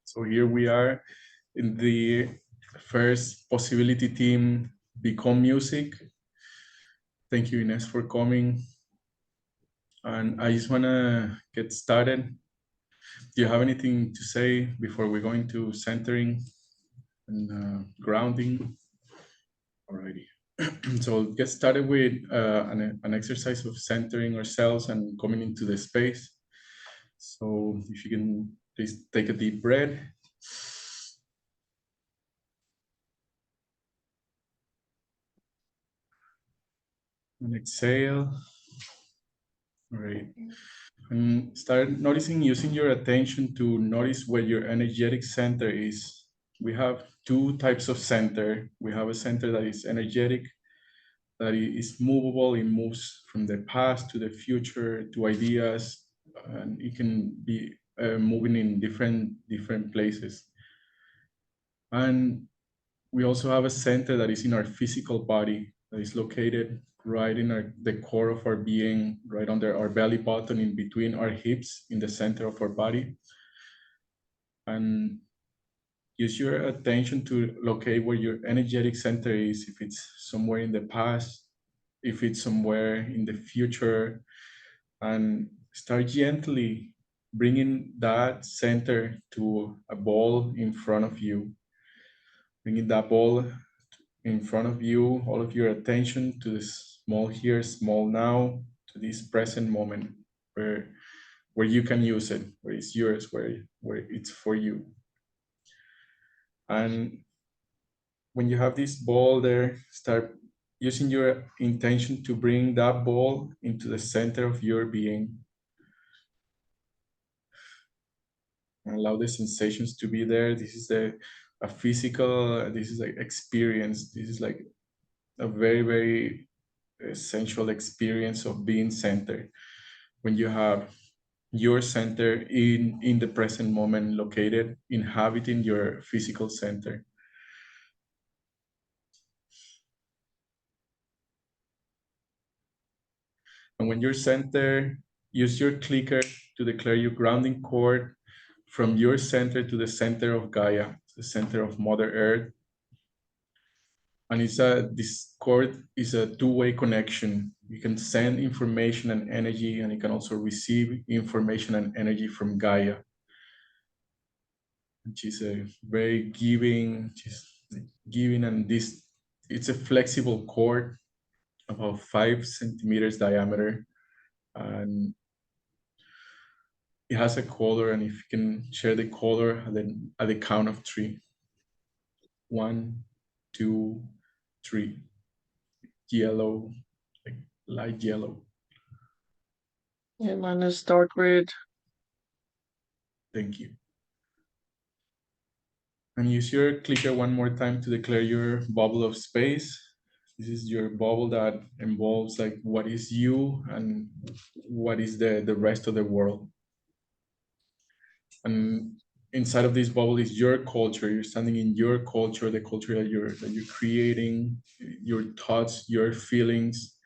So here we are in the first possibility team, Become Music. Thank you, Ines, for coming. And I just want to get started. Do you have anything to say before we go into centering and grounding? Alrighty. So get started with an exercise of centering ourselves and coming into the space. So if you can please take a deep breath. And exhale. All right. And start noticing, using your attention to notice where your energetic center is. We have two types of center. We have a center that is energetic, that is movable. It moves from the past to the future to ideas, and it can be moving in different places. And we also have a center that is in our physical body, that is located right in the core of our being, right under our belly button, in between our hips, in the center of our body. And use your attention to locate where your energetic center is, if it's somewhere in the past, if it's somewhere in the future, and start gently bringing that center to a ball in front of you. Bringing that ball in front of you, all of your attention to this small here, small now, to this present moment where you can use it, where it's yours, where it's for you. And when you have this ball there, start using your intention to bring that ball into the center of your being. And allow the sensations to be there. This is a physical, this is like experience. This is like a very, very essential experience of being centered. When you have your center in the present moment, located, inhabiting your physical center. And when you're centered, use your clicker to declare your grounding cord from your center to the center of Gaia, the center of Mother Earth. And this cord is a two-way connection. You can send information and energy, and you can also receive information and energy from Gaia. And she's a very giving, and it's a flexible cord, about 5 centimeters diameter, and it has a color. And if you can share the color, then at the count of 3. 1, 2, 3. Yellow, like light yellow. Yeah, mine is dark red. Thank you. And use your clicker one more time to declare your bubble of space. This is your bubble that involves like what is you and what is the rest of the world. And inside of this bubble is your culture. You're standing in your culture, the culture that you're creating, your thoughts, your feelings,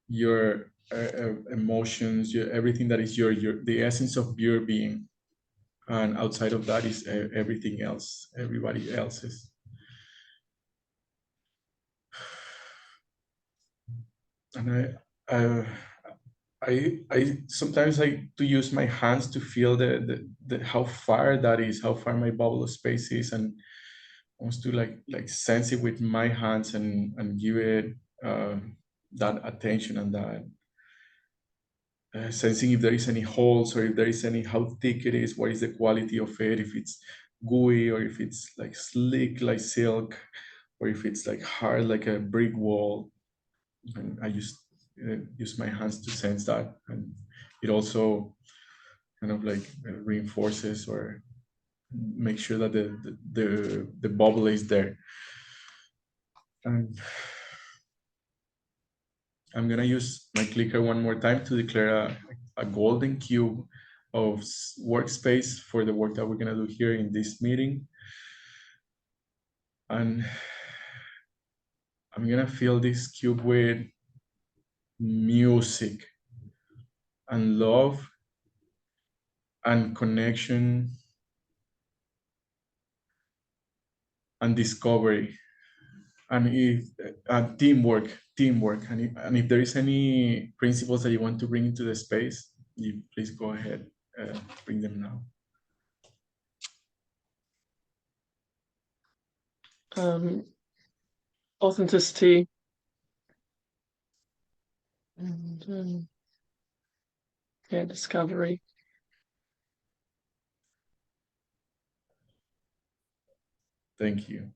your emotions, everything that is your the essence of your being. And outside of that is everything else, everybody else's. And I sometimes like to use my hands to feel the how far that is, how far my bubble of space is, and wants to like sense it with my hands and give it that attention and that sensing if there is any holes, or if there is any, how thick it is, what is the quality of it, if it's gooey or if it's like slick like silk, or if it's like hard like a brick wall. And I just use my hands to sense that, and it also kind of like reinforces or make sure that the bubble is there. And I'm gonna use my clicker one more time to declare a golden cube of workspace for the work that we're gonna do here in this meeting. And I'm gonna fill this cube with music and love and connection and discovery, and if teamwork, and if there is any principles that you want to bring into the space, you please go ahead, bring them now. Authenticity and yeah, discovery. Thank you.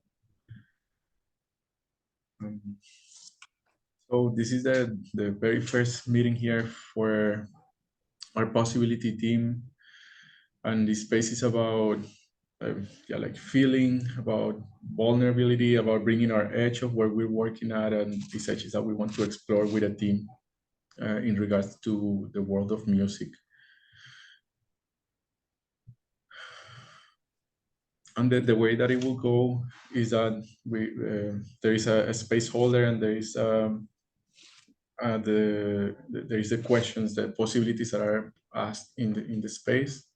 So this is the very first meeting here for our possibility team, and this space is about yeah, like feeling, about vulnerability, about bringing our edge of where we're working at, and these edges that we want to explore with a team in regards to the world of music. And the way that it will go is that there is a space holder, and there is the questions, the possibilities that are asked in the space.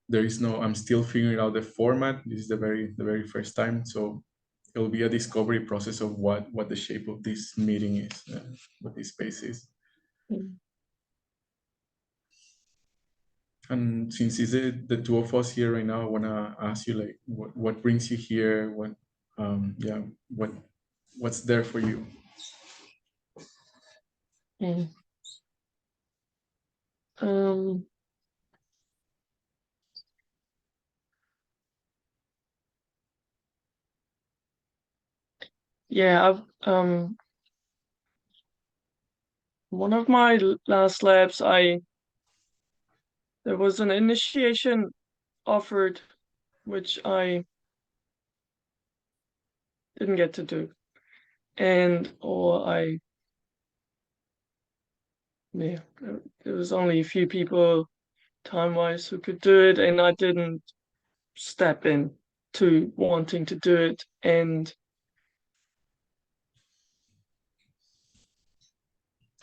There is no, I'm still figuring out the format. This is the very first time, so it'll be a discovery process of what the shape of this meeting is, what this space is. Mm. And since it's the two of us here right now, I want to ask you, like, what brings you here? Yeah, what's there for you? Mm. Yeah, I've one of my last labs, there was an initiation offered, which I didn't get to do, yeah, there was only a few people time-wise who could do it, and I didn't step in to wanting to do it, and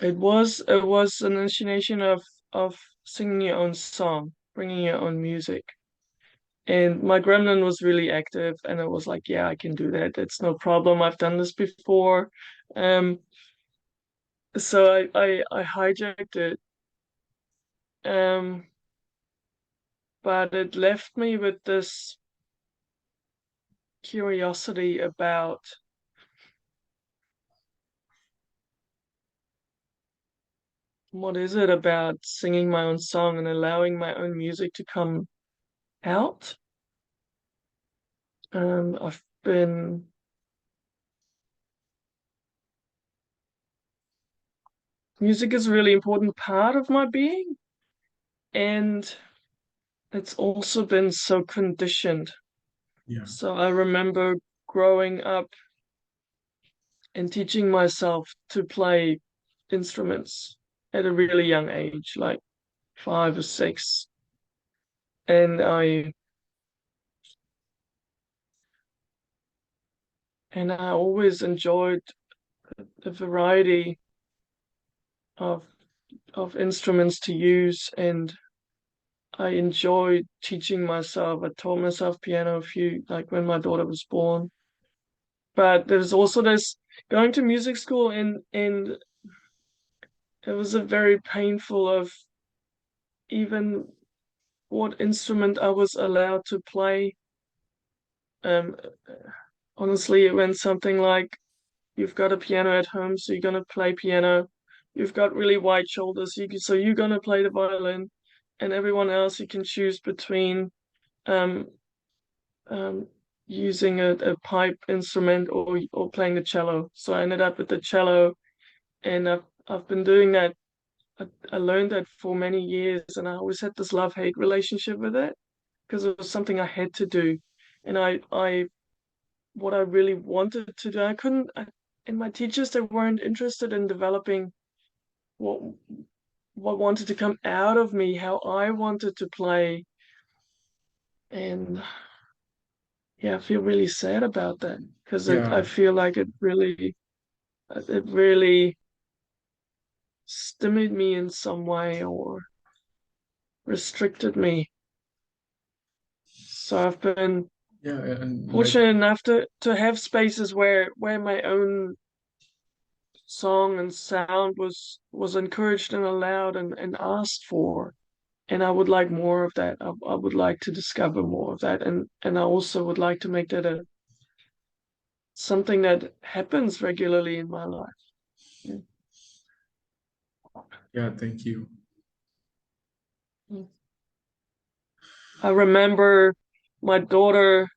it was an initiation of singing your own song, bringing your own music. And my gremlin was really active, and I was like, yeah, I can do that. It's no problem. I've done this before. So I hijacked it. But it left me with this curiosity about what is it about singing my own song and allowing my own music to come out. I've been music is a really important part of my being, and it's also been so conditioned. Yeah. So I remember growing up and teaching myself to play instruments at a really young age, like 5 or 6. And I always enjoyed a variety of instruments to use, and I enjoyed teaching myself. I taught myself piano a few, like when my daughter was born. But there's also this going to music school, and it was a very painful of even what instrument I was allowed to play. Honestly, it went something like, you've got a piano at home, so you're gonna play piano. You've got really wide shoulders, so you're gonna play the violin, and everyone else you can choose between um, um, using a pipe instrument or playing the cello. So I ended up with the cello, and I've been doing that. I learned that for many years, and I always had this love-hate relationship with it because it was something I had to do, and I what I really wanted to do, I couldn't. And my teachers, they weren't interested in developing what wanted to come out of me, how I wanted to play, and yeah, I feel really sad about that because I Yeah. feel like it really stymied me in some way or restricted me. So I've been Yeah, and like, fortunate enough to have spaces where my own song and sound was encouraged and allowed and asked for. And I would like more of that. I would like to discover more of that, and I also would like to make that a something that happens regularly in my life. Yeah. yeah, thank you. I remember my daughter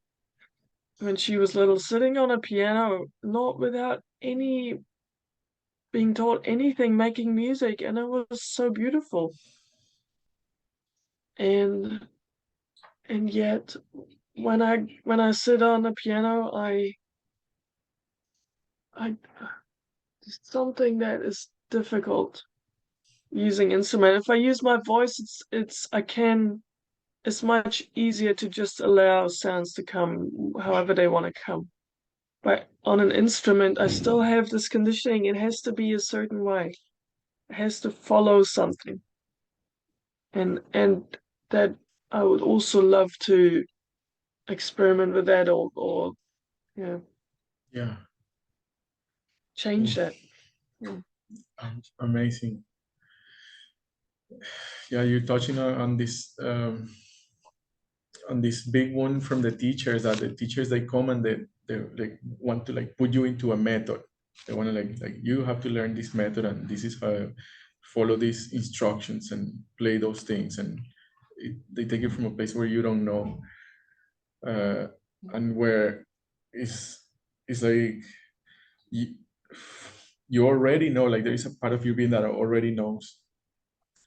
when she was little sitting on a piano, not without any being taught anything, making music, and it was so beautiful. And yet when I sit on the piano, I something that is difficult using instrument. If I use my voice, it's much easier to just allow sounds to come however they want to come. But on an instrument, I still have this conditioning. It has to be a certain way. It has to follow something. And that I would also love to experiment with that or yeah, Yeah, change cool. that. Yeah. Amazing. Yeah, you're touching on this big one from the teachers, that the teachers, they come and they like want to like put you into a method. They want to like you have to learn this method, and this is how follow these instructions and play those things, and they take it from a place where you don't know, uh, and where it's like you, you already know, like there is a part of you being that already knows,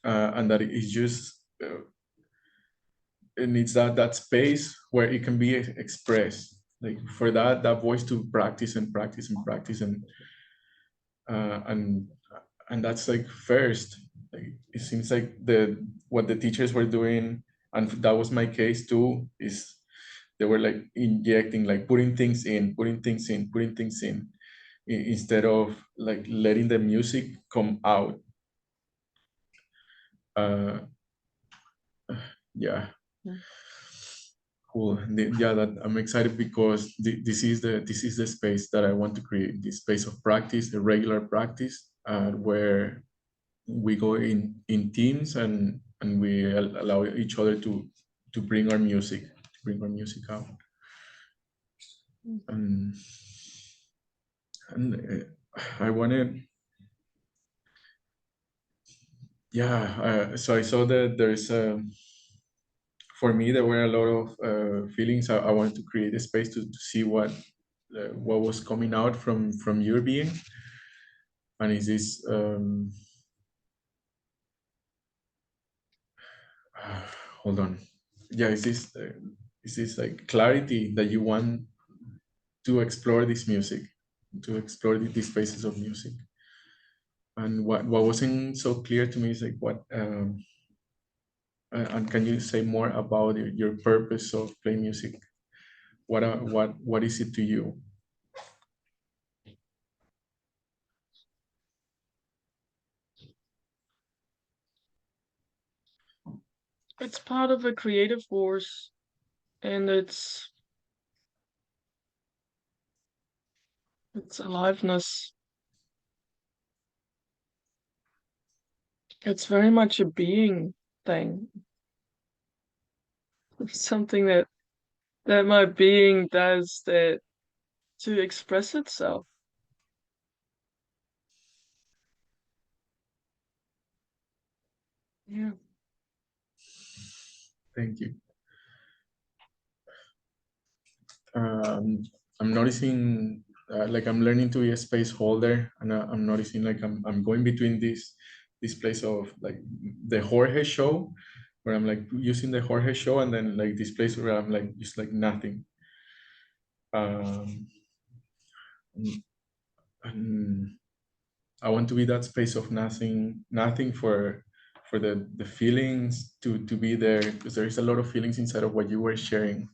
and that it is just it needs that space where it can be expressed, like for that voice to practice and practice and practice, uh, and and that's like first, like it seems like the what the teachers were doing, and that was my case too, is they were like injecting, like putting things in, putting things in, putting things in, instead of like letting the music come out. uh yeah, Mm. cool. Yeah, that I'm excited because this is the space that I want to create. This space of practice, the regular practice, where we go in teams, and we allow each other to bring our music out. And I wanted, yeah. So I saw that there's for me there were a lot of feelings. I wanted to create a space to see what was coming out from your being. And is this hold on, yeah, is this like clarity that you want to explore this music, to explore these spaces of music? And what wasn't so clear to me is like what and can you say more about your purpose of playing music? What is it to you? It's part of a creative force, and it's aliveness. It's very much a being thing. It's something that my being does that to express itself. Yeah. Thank you. um, I'm noticing like I'm learning to be a space holder, and I'm noticing like I'm going between this place of like the Jorge show, where I'm like using the Jorge show, and then like this place where I'm like just like nothing. Um, and I want to be that space of nothing for the feelings to be there, because there is a lot of feelings inside of what you were sharing.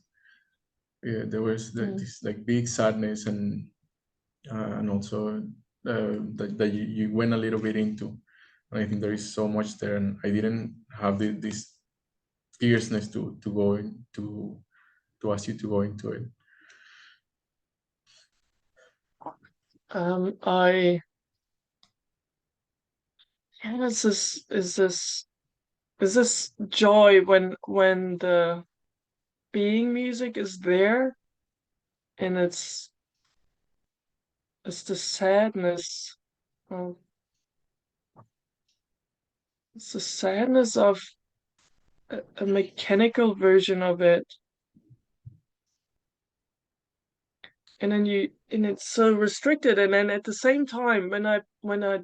Yeah, there was Mm. this like big sadness, and also that you went a little bit into. And I think there is so much there, and I didn't have this fierceness to go into to ask you to go into it? I yeah, is this joy when the being music is there, and it's the sadness. um, it's the sadness of a mechanical version of it, and it's so restricted. And then at the same time, when I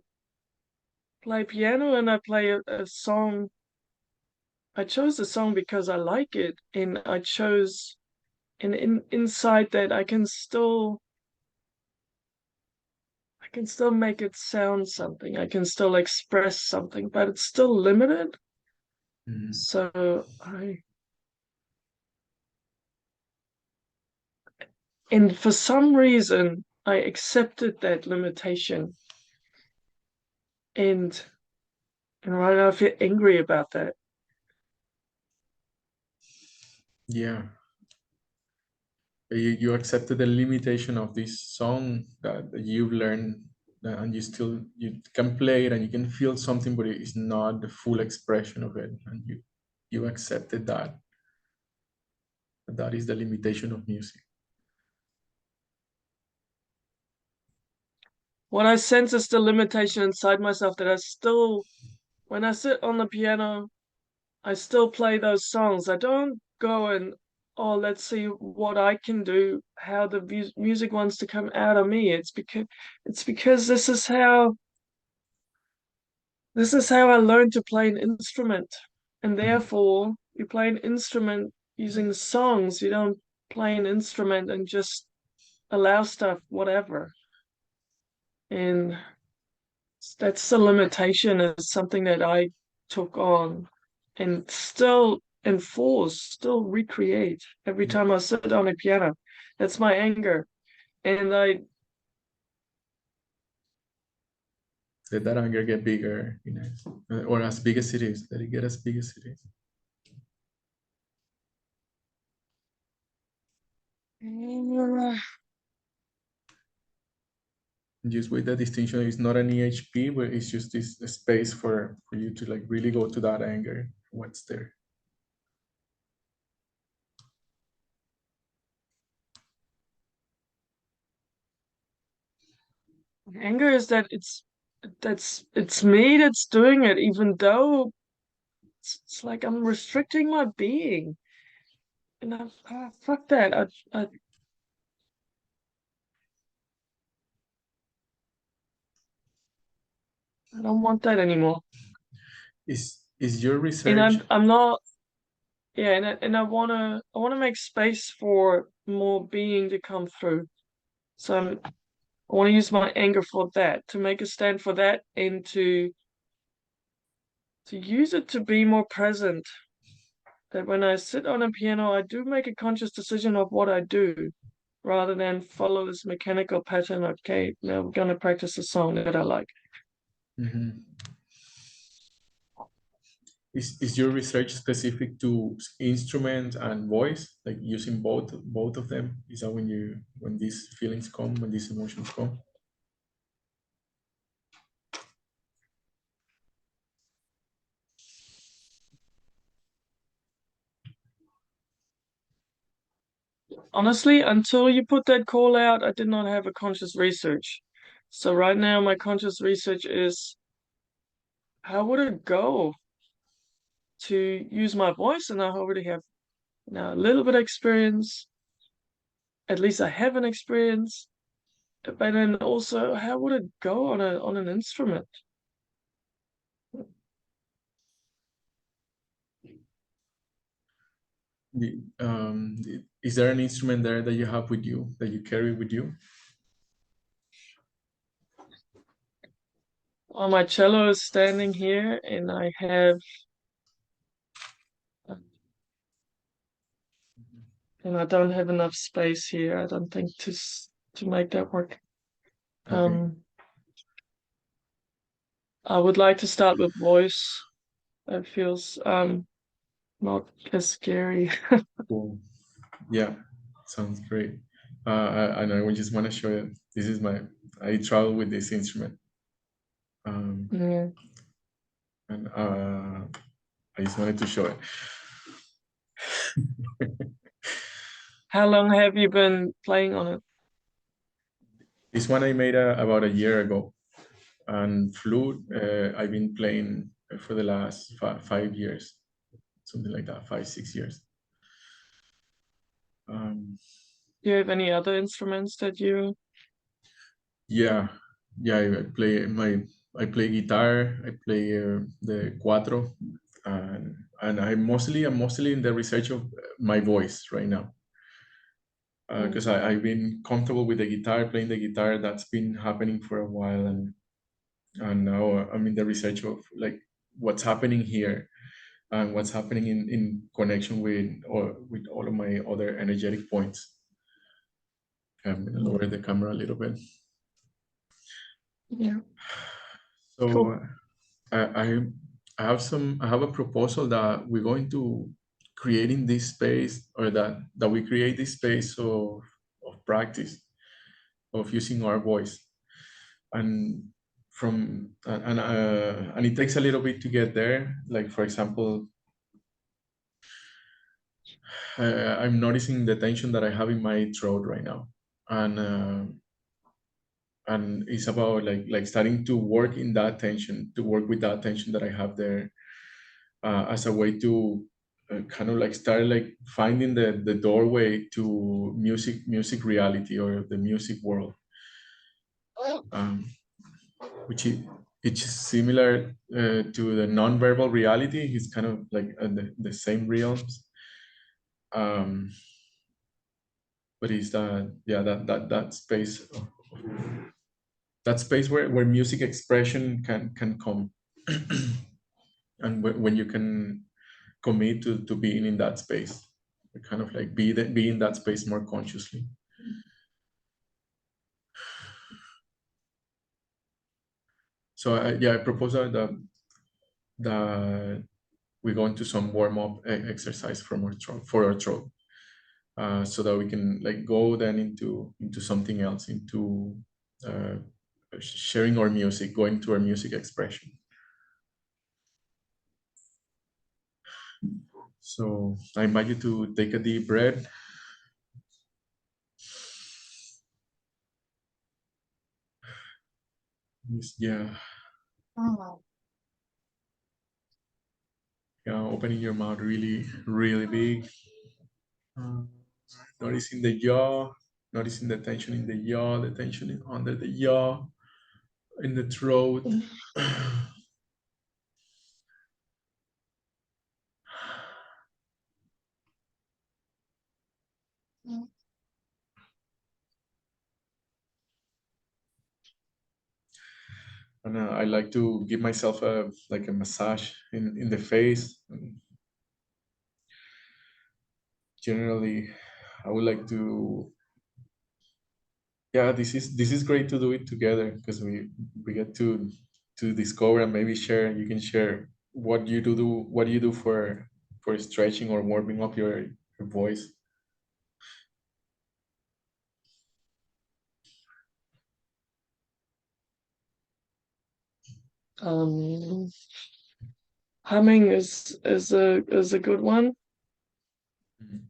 play piano and I play a song, I chose the song because I like it, and I chose, and inside that I can still make it sound something. I can still express something, but it's still limited. Mhm. So and for some reason, I accepted that limitation, and right now I feel angry about that. Yeah, you accepted the limitation of this song that you've learned, and you can play it and you can feel something, but it's not the full expression of it, and you accepted that is the limitation of music. What I sense is the limitation inside myself that I still, when I sit on the piano, I still play those songs. I don't go and, oh, let's see what I can do, how the music wants to come out of me. It's because this is how I learned to play an instrument. And Mhm. therefore, you play an instrument using songs. You don't play an instrument and just allow stuff, whatever. And that's the limitation, is something that I took on and still enforce, still recreate every Yeah. time I sit on a piano. That's my anger. And Let that anger get bigger, or as big as it is. Let it get as big as it is. Just with the distinction, it's not an EHP, but it's just this space for you to like really go to that anger. What's there? anger is that it's me that's doing it, even though it's like I'm restricting my being. And fuck that. I don't want that anymore. Is your And research? I'm not, yeah, and I wanna make space for more being to come through. So I want to use my anger for that, to make a stand for that, and to use it to be more present. That when I sit on a piano, I do make a conscious decision of what I do, rather than follow this mechanical pattern. Okay, now we're gonna practice a song that I like. Mhm. Is your research specific to instrument and voice, like using both of them? Is that when these feelings come, when these emotions come? Honestly, until you put that call out, I did not have a conscious research. So right now, my conscious research is, how would it go to use my voice? And I already have now a little bit of experience. At least I have an experience. But then also, how would it go on an instrument? Is there an instrument there that you have with you, that you carry with you? Well, my cello is standing here, and I have, and I don't have enough space here. I don't think to make that work. Okay. I would like to start with voice. That feels not as scary. Cool. Yeah, sounds great. And I just want to show you. This is my. I travel with this instrument, um, Yeah. and I just wanted to show it. How long have you been playing on it? This one I made about a year ago, and flute I've been playing for the last 5 years, something like that, 5 6 years. Um, Do you have any other instruments that you? yeah, yeah, I play guitar, I play the cuatro, and I'm mostly in the research of my voice right now. Mm. Because I've been comfortable with the guitar, playing the guitar. That's been happening for a while, and now I'm in the research of like what's happening here and what's happening in connection with all of my other energetic points. I'm gonna lower the camera a little bit. Yeah. Cool. So I, I I have a proposal that we're going to creating this space, or that we create this space of practice of using our voice, and and it takes a little bit to get there. Like for example, I'm noticing the tension that I have in my throat right now, and it's about like starting to work in that tension, to work with that tension that I have there, as a way to kind of like start like finding the doorway to music reality, or the music world, um, which it's similar to the non-verbal reality. It's kind of like the same realms, um, but it's that, yeah, that space where music expression can come, and when you can commit to being in that space, kind of like be in that space more consciously. So yeah, I propose that we go into some warm-up exercise from our throat, for our throat, so that we can like go then into something else, into uh, sharing our music, going to our music expression. So I invite you to take a deep breath. Yeah, yeah, opening your mouth really, really big. Uh, Noticing the jaw, noticing the tension in the jaw, the tension under the jaw, in the throat. And I like to give myself a massage in the face. And generally, I would like to. Yeah, this is great to do it together, because we get to discover and maybe share. You can share what do you do for stretching or warming up your voice. Um, Humming is a good one. Mhm.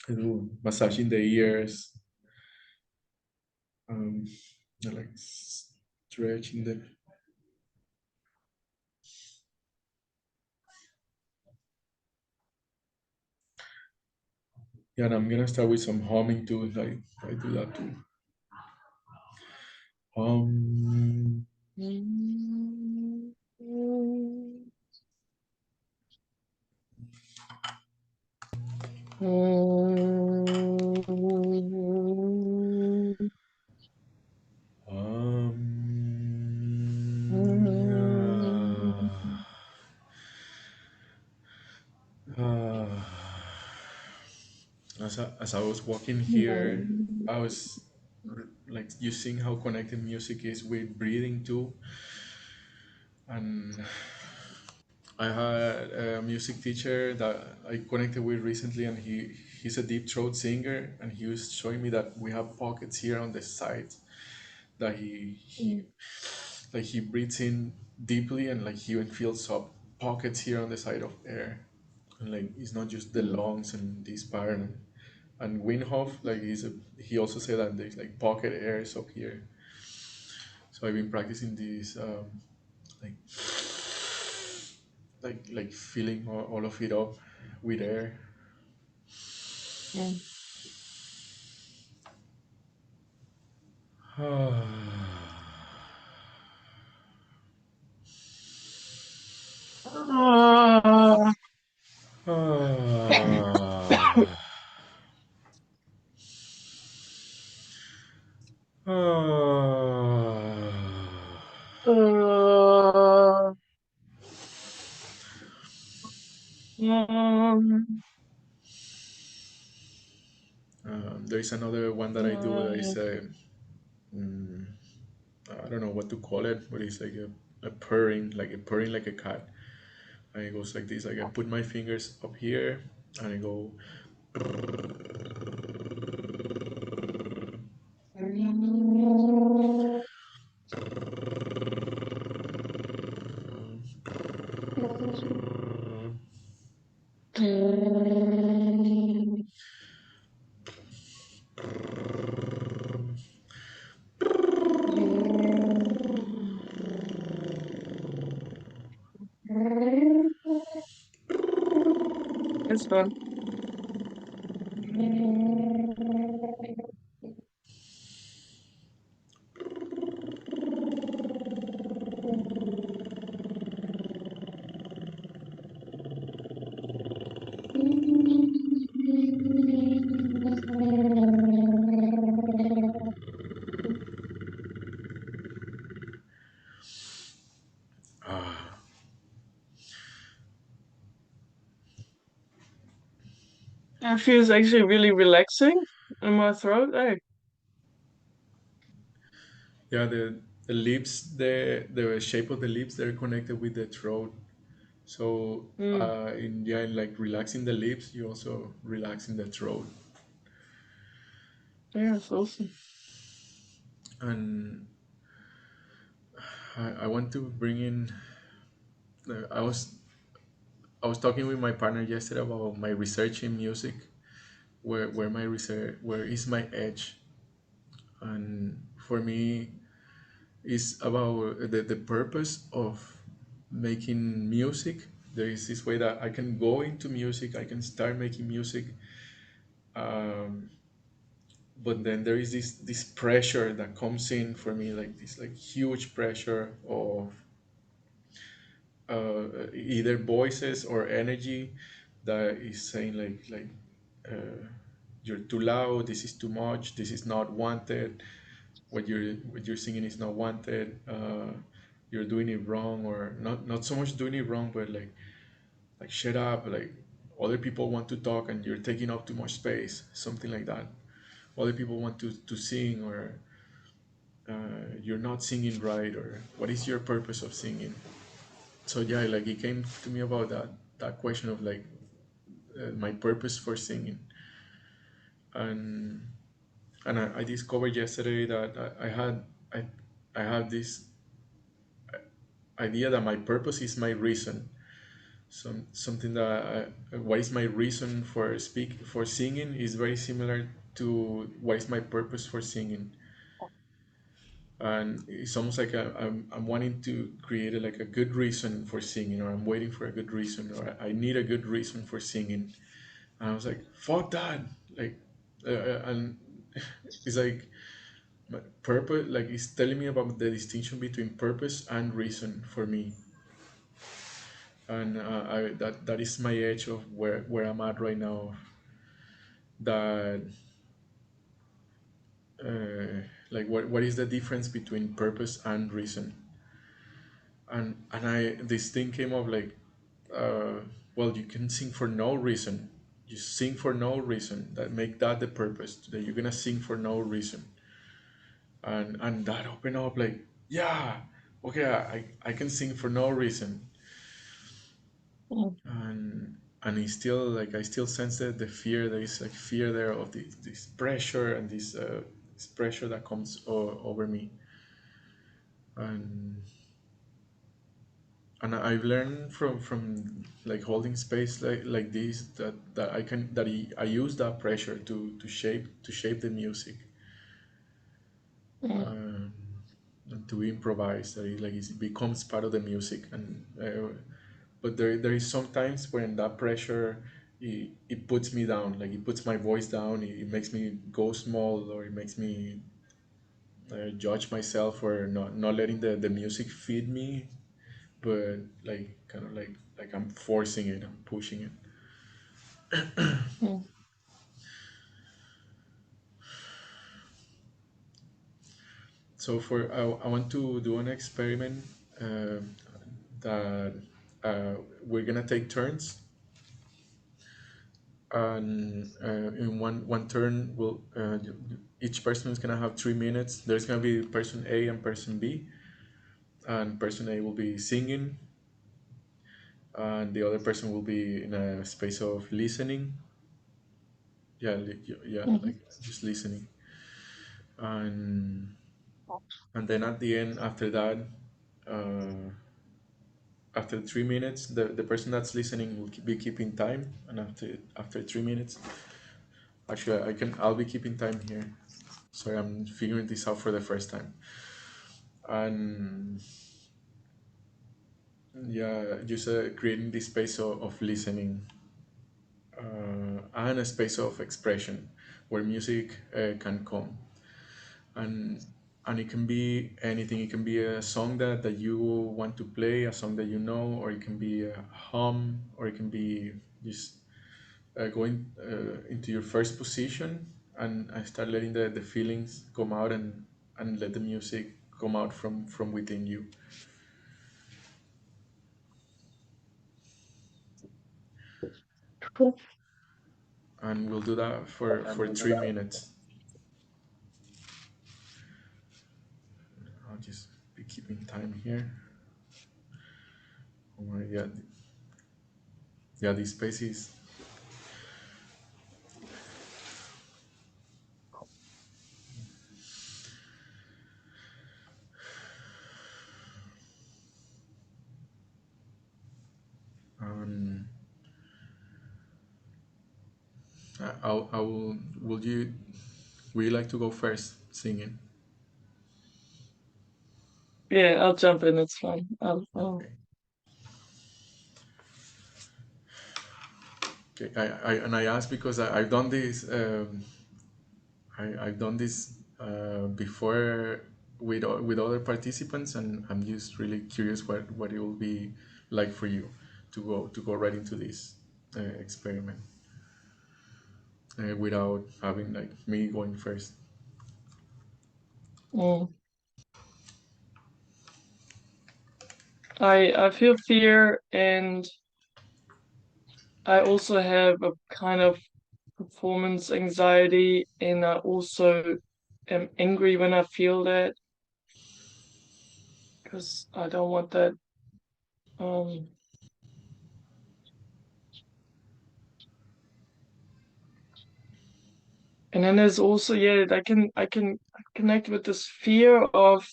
I do massaging the ears, um, I like stretching the. Yeah, and I'm gonna start with some humming too. Like I do that too. Um, yeah. As I was walking here, I was like using how connected music is with breathing too, and I had a music teacher that I connected with recently, and he's a deep throat singer, and he was showing me that we have pockets here on the side that Mm. he breathes in deeply, and like he even feels up pockets here on the side of air, and like it's not just the Mm. lungs and this part. And Wim Hof, like he also said that there's like pocket airs up here. So I've been practicing this, like filling all of it up with air. Mm. Ah. Uh, um, there is another one that I do that is mm, I don't know what to call it, but it's like a purring, like a cat. And it goes like this. Like I put my fingers up here, and I go. It's fun. Ah, It feels actually really relaxing in my throat. Hey. yeah, the lips, the shape of the lips, they're connected with the throat. So Mm. in like relaxing the lips, you also relaxing the throat. Yeah, it's awesome. And I want to bring in. I was talking with my partner yesterday about my research in music, where my research, where is my edge, and for me, is about the purpose of making music. There is this way that I can go into music, I can start making music, um, but then there is this pressure that comes in for me, like this like huge pressure of either voices or energy that is saying you're too loud, this is too much, this is not wanted, what you're singing is not wanted, you're doing it wrong, or not so much doing it wrong, but like shut up, like other people want to talk and you're taking up too much space, something like that. Other people want to sing, or you're not singing right, or what is your purpose of singing. So yeah, like it came to me about that question of like my purpose for singing. And I discovered yesterday that I I have this idea that my purpose is my reason. Something that what is my reason for singing is very similar to what is my purpose for singing. And it's almost like I'm wanting to create like a good reason for singing, or I'm waiting for a good reason, or I need a good reason for singing. And I was like, fuck that. Like, and it's like purpose, like it's telling me about the distinction between purpose and reason for me. And that is my edge of where I'm at right now. That like what is the difference between purpose and reason? And I this thing came up like, uh, well, you can sing for no reason. You sing for no reason. That make that the purpose. That you're gonna sing for no reason. And that opened up like, yeah, okay, I can sing for no reason. Mm. and it's still like I still sense the fear. There is like fear there of this pressure and this pressure that comes over me, and I've learned from like holding space like this that I can that I use that pressure to shape the music, Mm. um, and to improvise. That it becomes part of the music, and but there is sometimes when that pressure it puts me down, like it puts my voice down. It makes me go small, or it makes me judge myself for not letting the music feed me, but like kind of like I'm forcing it, I'm pushing it. Mm. So I want to do an experiment, uh, that we're gonna take turns, and in one turn will each person is gonna have 3 minutes. There's gonna be person A and person B, and person A will be singing, and the other person will be in a space of listening. Yeah, yeah, like Mhm. just listening, and then at the end, after that, uh, after 3 minutes, the person that's listening will be keeping time, and after 3 minutes, actually I'll be keeping time here. Sorry, I'm figuring this out for the first time, and yeah, just creating this space of listening, and a space of expression where music can come, and it can be anything. It can be a song that you want to play, a song that you know, or it can be a hum, or it can be just going into your first position, and I start letting the feelings come out, and let the music come out from within you. Cool. And we'll do that for 3 minutes. I'll just be keeping time here. Oh my god, yeah, this space is, um, I will, would you like to go first singing? Yeah, I'll jump in. It's fine. Okay. Okay, I asked because I've done this. I've done this before with other participants, and I'm just really curious what it will be like for you to go right into this experiment without having like me going first. Mm. I feel fear, and I also have a kind of performance anxiety, and I also am angry when I feel that because I don't want that. Um, and then there's also, yeah, I can connect with this fear of,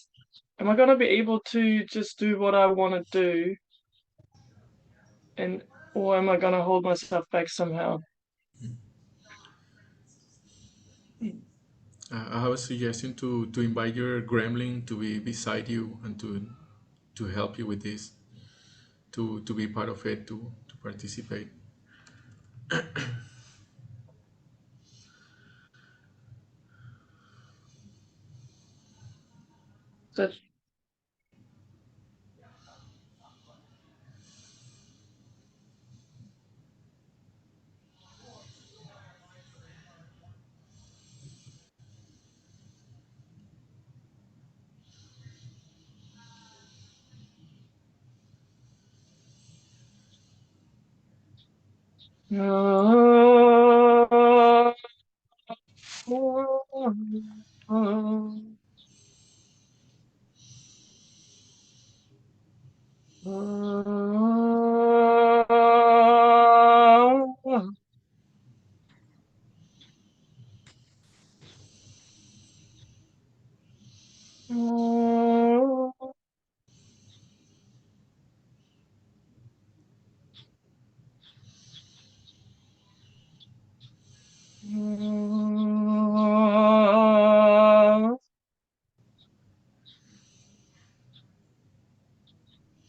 am I gonna be able to just do what I want to do, and or am I gonna hold myself back somehow? I have a suggestion to invite your gremlin to be beside you and to help you with this, to be part of it, to participate. That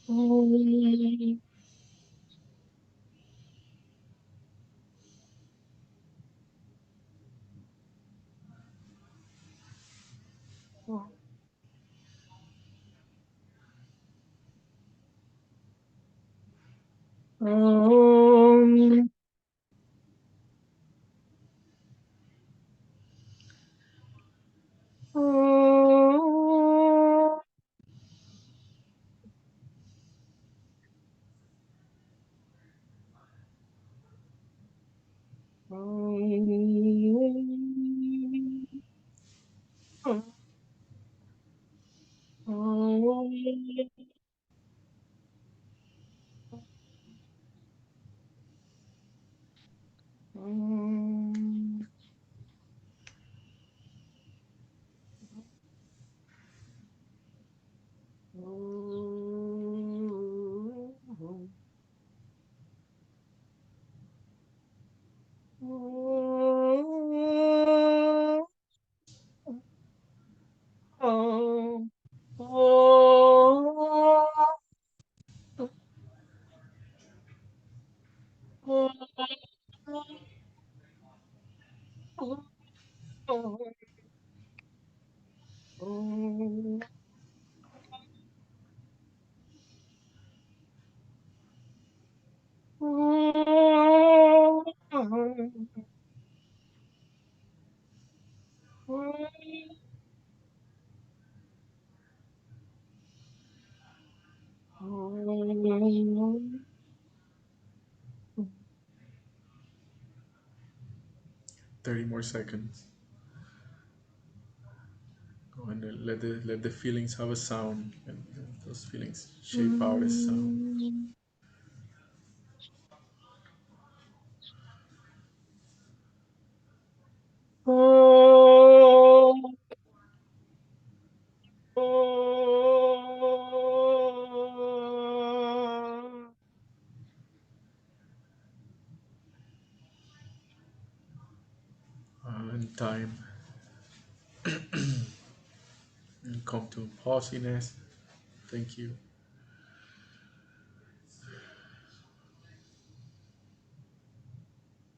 Mm. Um, um, Oh, 30 more seconds. Go and let the feelings have a sound, and those feelings shape out as sound. And time. And come to pausiness. Thank you.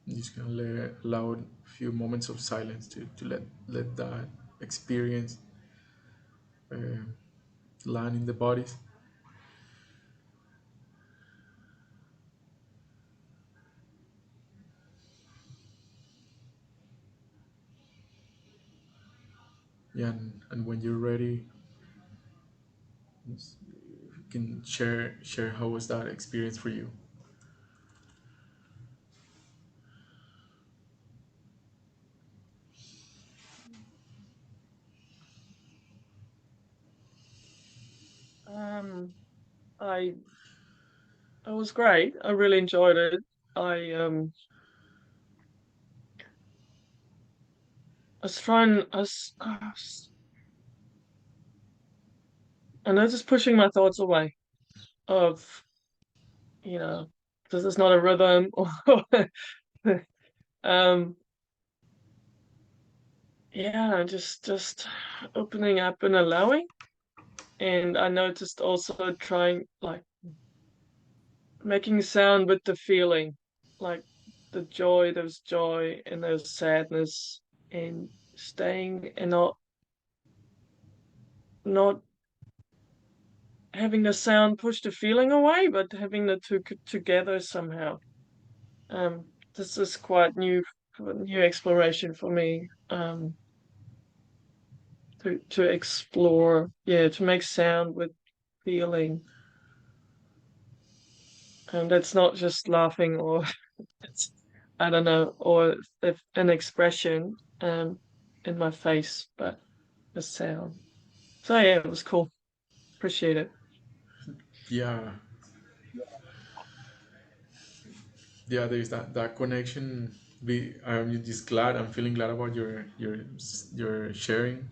I'm just gonna allow a few moments of silence to let that experience uh, land in the bodies. Yeah, and when you're ready, you can share how was that experience for you. Um, I it was great. I really enjoyed it. I was trying. I know just pushing my thoughts away of because it's not a rhythm or um yeah, just opening up and allowing. And I noticed also trying like making sound with the feeling, like the joy, there's joy and there's sadness, and staying and not having the sound push the feeling away, but having the two together somehow. This is quite new exploration for me. To explore, yeah, to make sound with feeling. That's not just laughing or it's, I don't know, or if an expression in my face, but a sound. So yeah, it was cool. Appreciate it. Yeah, yeah. There's that connection. I'm just glad. I'm feeling glad about your sharing.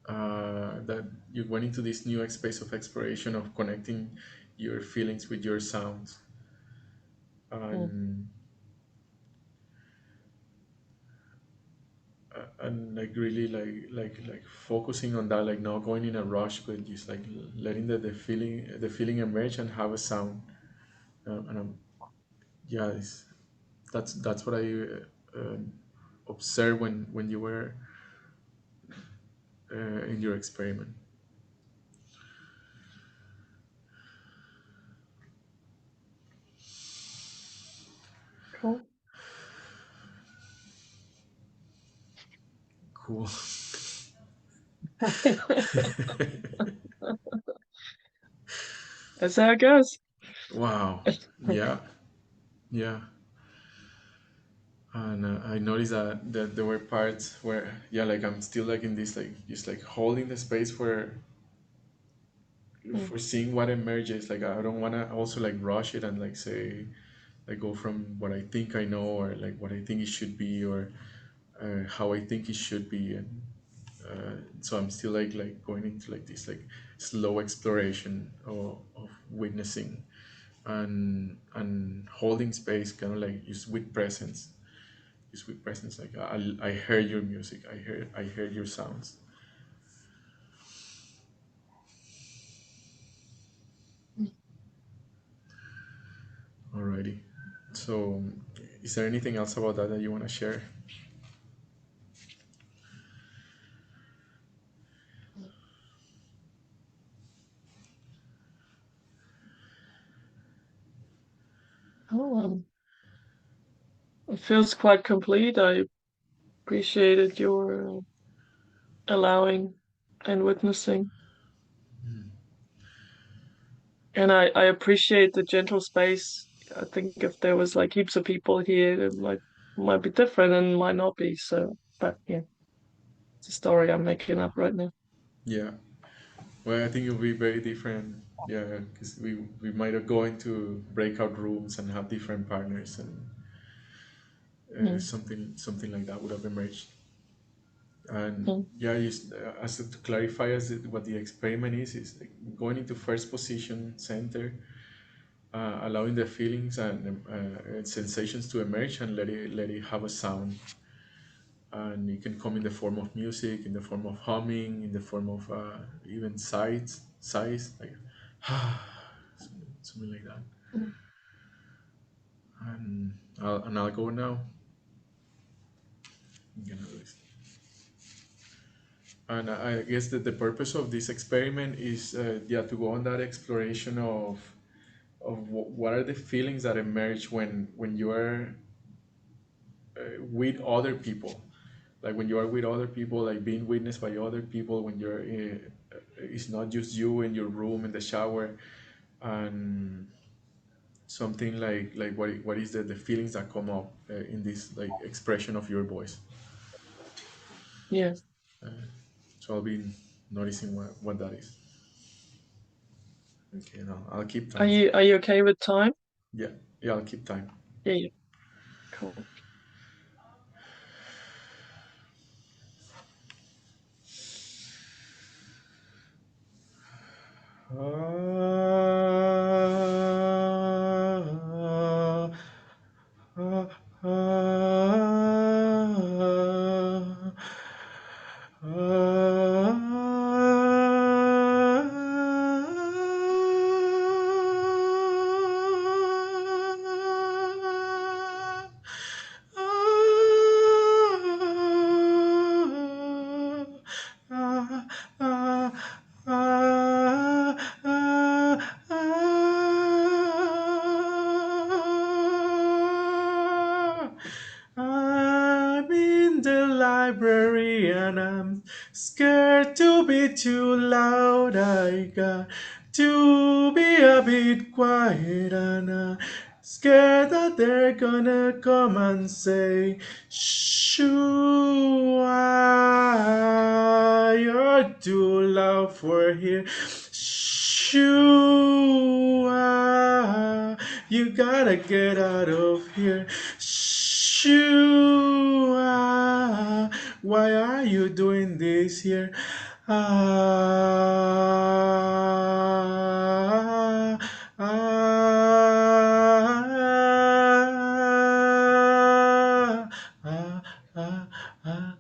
That you went into this new space of exploration of connecting your feelings with your sounds, Mm. and and like really like focusing on that, like not going in a rush, but just like letting the feeling emerge and have a sound. And yeah, that's what I observed when you were in your experiment. Cool. Cool. That's how it goes. Wow. Yeah. Yeah. And I noticed that there were parts where, yeah, like I'm still like in this, like just like holding the space for seeing what emerges. Like I don't want to also like rush it and like say, like go from what I think I know, or like what I think it should be, or how I think it should be. And so I'm still like going into like this like slow exploration of witnessing and holding space, kind of like just with presence. Like I heard your music, I heard your sounds. Alrighty. So is there anything else about that that you want to share? Oh, it feels quite complete. I appreciated your allowing and witnessing. And I appreciate the gentle space. I think if there was like heaps of people here, it might be different and might not be. So, but yeah, it's a story I'm making up right now. Yeah. Well, I think it'll be very different. Yeah, because we might go into breakout rooms and have different partners, and Mm, something like that would have emerged. And mm, yeah, just as to clarify, what the experiment is like going into first position center, allowing the feelings and sensations to emerge, and let it have a sound. And it can come in the form of music, in the form of humming, in the form of even sighs, like something like that. mm. And I'll go now. I'm gonna do this. And I guess that the purpose of this experiment is, yeah, to go on that exploration of what are the feelings that emerge when you are with other people, like when you are with other people, like being witnessed by other people, when you're it's not just you in your room in the shower, and something like what is the feelings that come up in this like expression of your voice. Yeah. So I'll be noticing what that is. Okay, now I'll keep Are time. you okay with time? Yeah, yeah, I'll keep time. Yeah, yeah. Cool. I'm in the library and I'm scared to be too loud. I got to be a bit quiet and I'm scared that they're gonna come and say, Shoo, you're too loud for here. Shoo, you gotta get out of here. Shoo, why are you doing this here? Ah, ah, ah, ah, ah,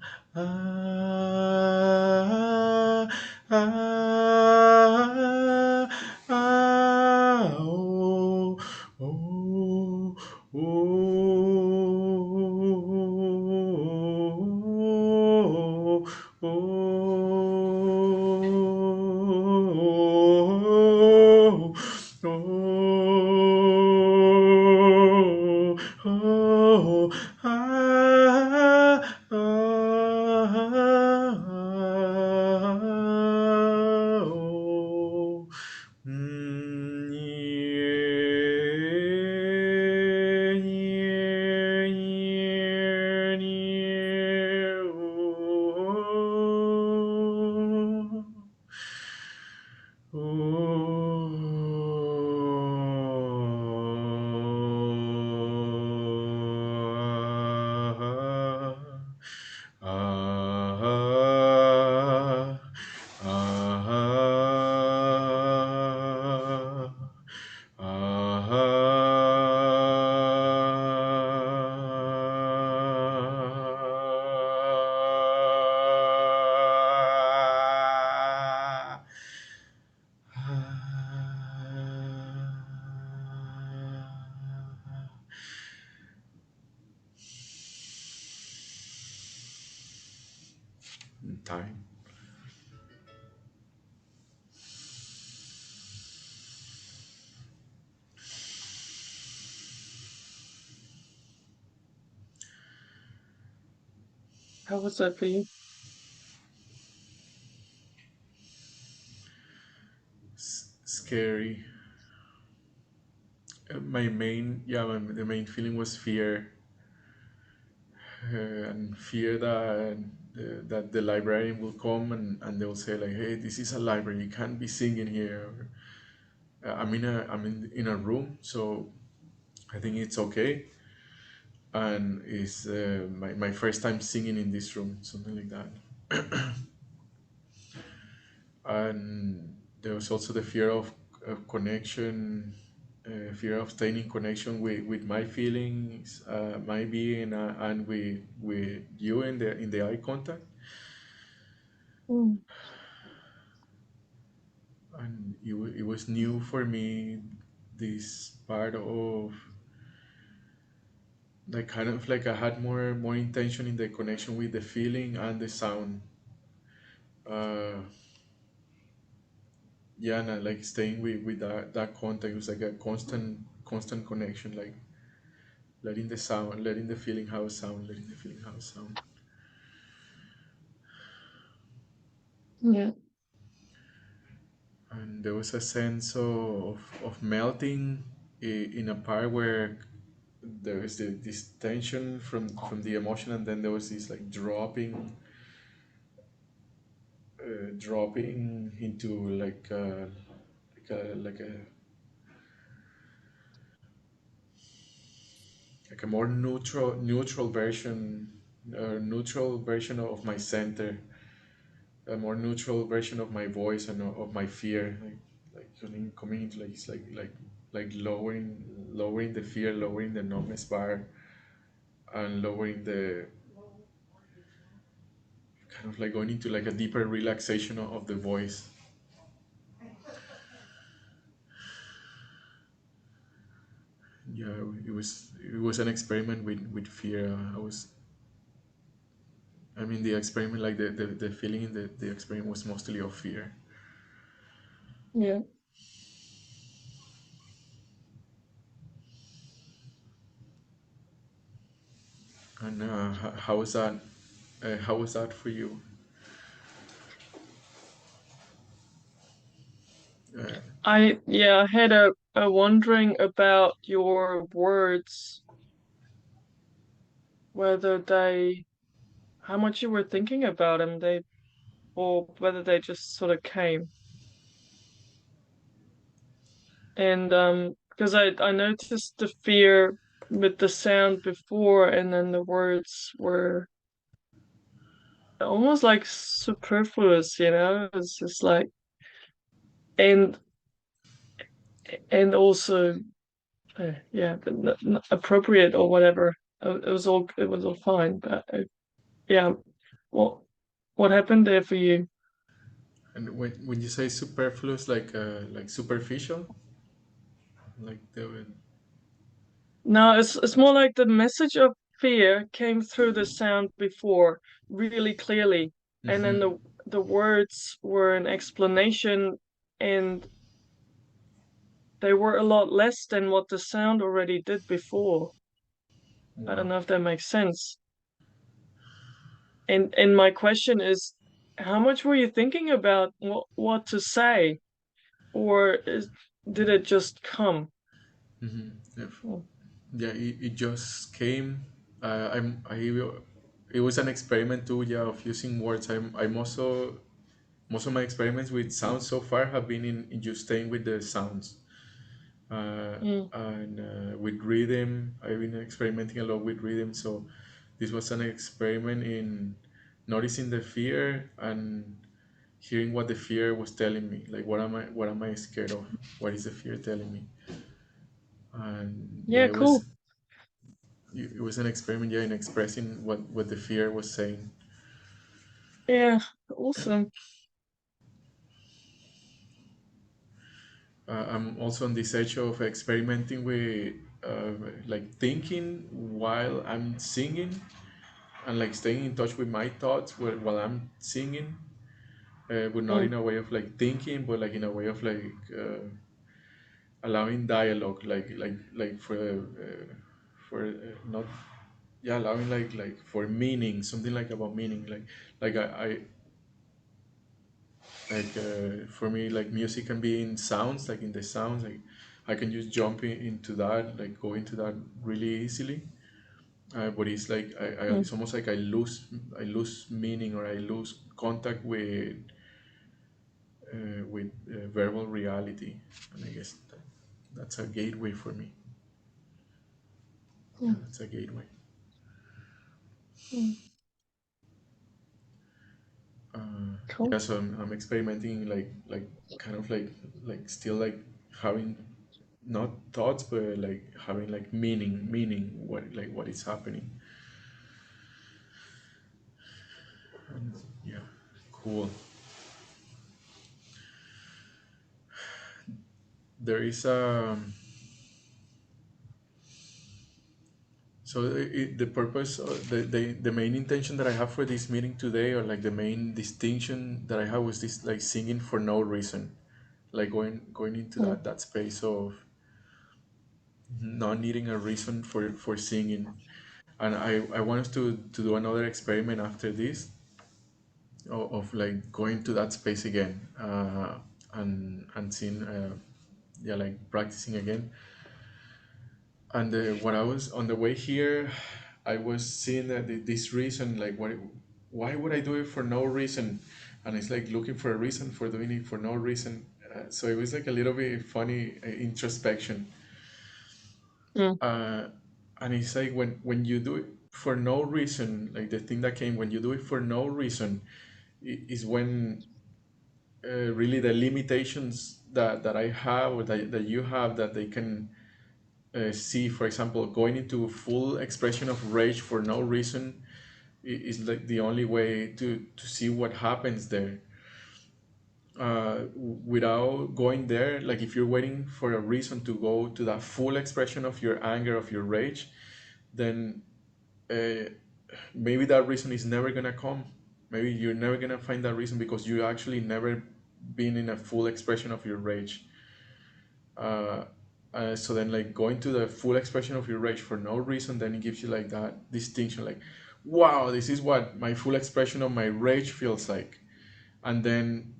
time. How was that for you? Scary. The main feeling was fear, and fear that the librarian will come and they'll say like, "Hey, this is a library. You can't be singing here." I'm in a room, so I think it's okay, and it's my first time singing in this room, something like that. And there was also the fear of connection, fear of staying in connection with my feelings, my being, and with you in the eye contact. Mm. And it was new for me, this part of like kind of like I had more intention in the connection with the feeling and the sound. uh yeah, and I like staying with that contact. It was like a constant connection, like letting the sound, letting the feeling house sound, letting the feeling house sound. Yeah. And there was a sense of melting in a part where there was this tension from the emotion, and then there was this like dropping into like a more neutral version of my center, a more neutral version of my voice and of my fear, like coming into like it's like lowering the fear, lowering the numbness bar, and lowering the kind of like going into like a deeper relaxation of the voice. Yeah, it was an experiment with fear. The experiment, like the feeling in the experiment was mostly of fear. Yeah. And how was that for you? uh, I had a wondering about your words, whether they how much you were thinking about them, they or whether they just sort of came. And because I noticed the fear with the sound before, and then the words were almost like superfluous, you know? It's just like, and and also yeah, but appropriate or whatever. It was all fine, but yeah, what what happened there for you? and when you say superfluous, like superficial, like they were. No, it's more like the message of fear came through the sound before really clearly, and then Mm-hmm. the words were an explanation, and they were a lot less than what the sound already did before. I don't Wow. know if that makes sense. And my question is, how much were you thinking about what to say, or did it just come? Mm-hmm. Oh, Yeah, it just came. It was an experiment too, yeah, of using words. I'm also Most of my experiments with sounds so far have been in just staying with the sounds, mm, and with rhythm. I've been experimenting a lot with rhythm. So this was an experiment in noticing the fear and hearing what the fear was telling me. Like what am I scared of? What is the fear telling me? And yeah, yeah, cool. it was an experiment, yeah, in expressing what the fear was saying. Yeah, awesome. I'm also on this edge of experimenting with like thinking while I'm singing, and like staying in touch with my thoughts while I'm singing, but not Mm. in a way of like thinking, but like in a way of like allowing dialogue, like for not, yeah, allowing like for meaning, something like about meaning, like I like for me, like music can be in sounds, like in the sounds, like I can just jump into that, like go into that really easily. But it's like Mm. it's almost like I lose meaning, or I lose contact with verbal reality, and I guess that's a gateway for me. Yeah, Mm. that's a gateway. Mm. Yeah, Cool. so I'm experimenting, like kind of like still like having not thoughts, but like having like meaning what is happening. And yeah, cool. There is so the purpose, the main intention that I have for this meeting today, or like the main distinction that I have, was this like singing for no reason, like going into Mm. that space of not needing a reason for singing. And I want us to do another experiment after this, of like going to that space again, and seeing, yeah, like practicing again. And when I was on the way here, I was seeing that this reason, like why would I do it for no reason? And it's like looking for a reason for doing it for no reason. So it was like a little bit funny, introspection. Mm. uh, and it's like when you do it for no reason, like the thing that came when you do it for no reason, is when really the limitations that I have, or that you have, that they can see. For example, going into full expression of rage for no reason is like the only way to see what happens there. Without going there, like if you're waiting for a reason to go to that full expression of your anger, of your rage, then uh, maybe that reason is never gonna come. Maybe you're never gonna find that reason, because you actually never been in a full expression of your rage. Uh, so then, like going to the full expression of your rage for no reason, then it gives you like that distinction, like, wow, this is what my full expression of my rage feels like. And then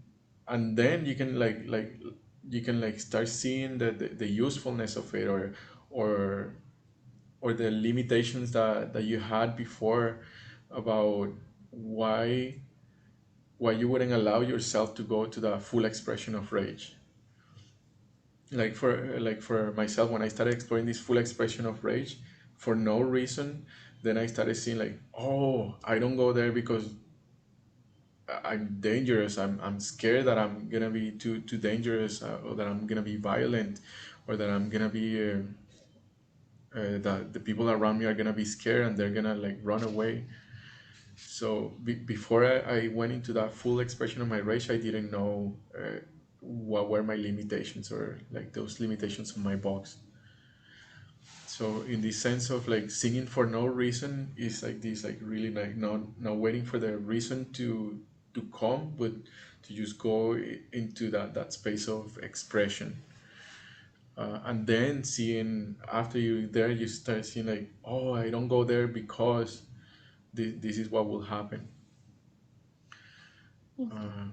you can like start seeing the usefulness of it, or or the limitations that you had before, about why why you wouldn't allow yourself to go to the full expression of rage. Like for myself, when I started exploring this full expression of rage for no reason, then I started seeing like, oh, I don't go there because I'm dangerous. I'm scared that I'm gonna be too dangerous, or that I'm gonna be violent, or that I'm gonna be that the people around me are gonna be scared and they're gonna like run away. So before I went into that full expression of my rage, I didn't know what were my limitations, or like those limitations on my box. So in the sense of like singing for no reason, is like this, like really like not waiting for the reason to come, but to just go into that space of expression. And then seeing, after you there, you start seeing like, oh, I don't go there because this is what will happen. Mm.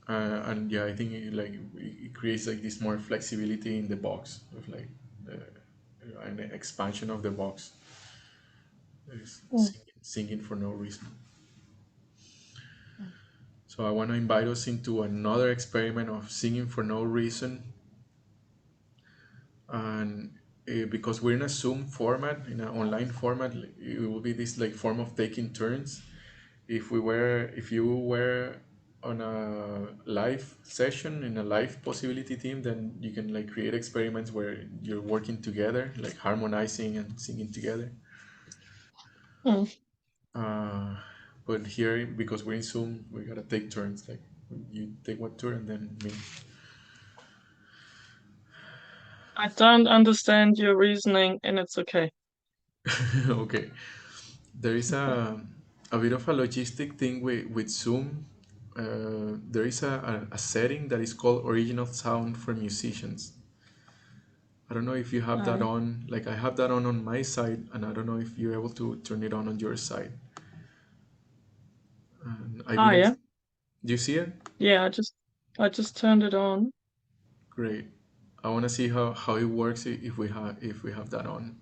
uh, and yeah, I think it creates like this more flexibility in the box, of like an expansion of the box. There's Mm. singing for no reason. So I want to invite us into another experiment of singing for no reason. And because we're in a Zoom format, in an online format, it will be this like form of taking turns. If you were on a live session in a live possibility team, then you can like create experiments where you're working together, like harmonizing and singing together. Mm. uh, but here, because we're in Zoom, we gotta take turns, like you take one turn and then me. I don't understand your reasoning, and it's okay. Okay. There is a bit of a logistic thing with Zoom. There is a setting that is called original sound for musicians. I don't know if you have that Oh, on. Like I have that on my side, and I don't know if you're able to turn it on your side. And I've oh been yeah, do you see it? yeah. I just turned it on. Great. I want to see how it works if we have that on.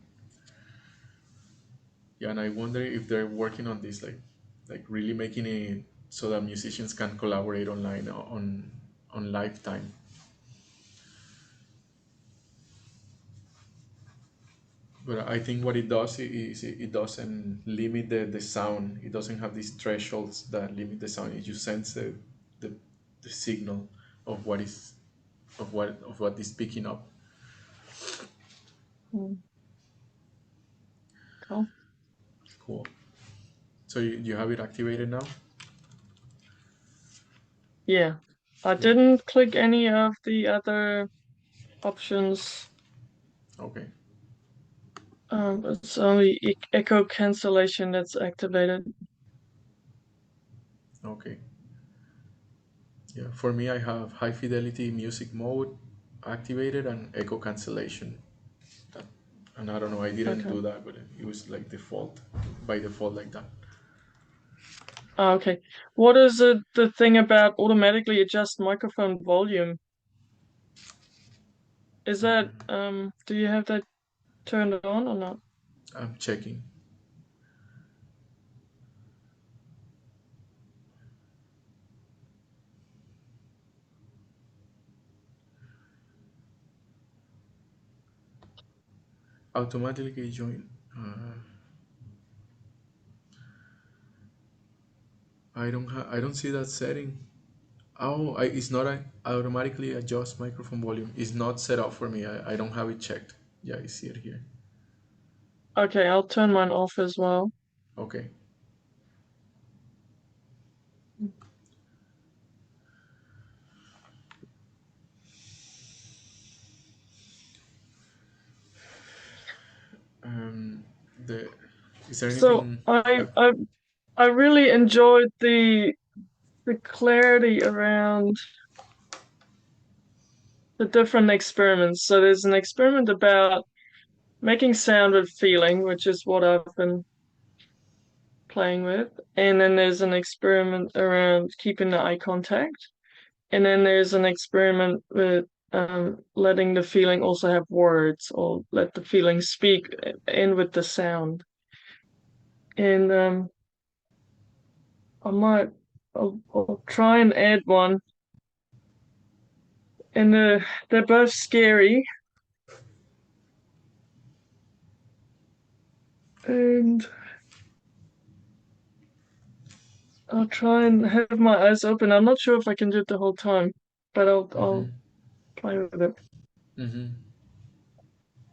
Yeah, and I wonder if they're working on this, like really making it so that musicians can collaborate online on lifetime. But I think what it does is it doesn't limit the sound. It doesn't have these thresholds that limit the sound. It just sends the, the signal of what is picking up. Mm, cool. Cool. So you have it activated now? Yeah. I Great. didn't click any of the other options. Okay. It's only echo cancellation that's activated. Okay. Yeah. For me, I have high fidelity music mode activated and echo cancellation. That, and I don't know, I didn't Okay. do that, but it was like default, by default like that. Okay. What is the thing about automatically adjust microphone volume? Is that do you have that turned on or not? I'm checking. Automatically join. I don't see that setting. Oh, it's not automatically adjust microphone volume. It's not set up for me. I don't have it checked. Yeah, I see it here. Okay, I'll turn mine off as well. Okay. Um, the is there So anything? I Like, I I really enjoyed the clarity around the different experiments. So there's an experiment about making sound with feeling, which is what I've been playing with. And then there's an experiment around keeping the eye contact. And then there's an experiment with letting the feeling also have words or let the feeling speak in with the sound. And I might I'll try and add one. And they're both scary. And I'll try and have my eyes open. I'm not sure if I can do it the whole time, but I'll mm-hmm, play with it. mm-hmm.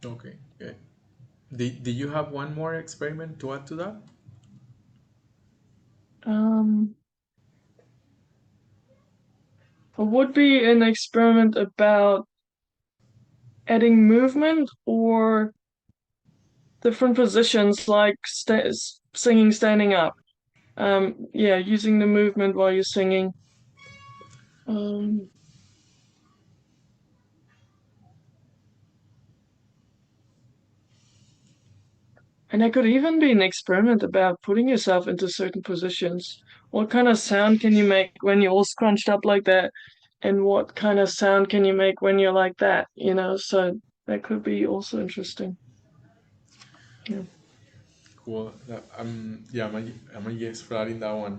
Okay. Yeah. Did you have one more experiment to add to that? Um, it would be an experiment about adding movement or different positions, like singing standing up. Yeah, using the movement while you're singing. Um, and there could even be an experiment about putting yourself into certain positions. What kind of sound can you make when you're all scrunched up like that? And what kind of sound can you make when you're like that? So that could be also interesting. Yeah. Cool. Yeah, I'm a yes for adding that one.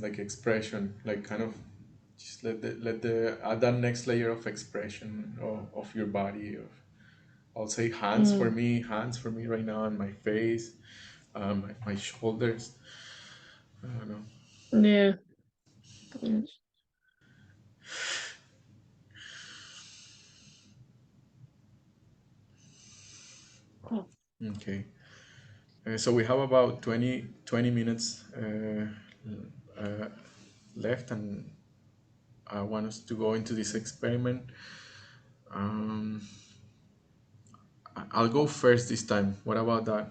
Like expression, like kind of just let the add that next layer of expression of your body. I'll say Mm, hands for me right now, and my face, my shoulders. I don't know. yeah. Yeah. Oh, Okay. So we have about 20 minutes uh, left, and I want us to go into this experiment. Um, I'll go first this time. What about that?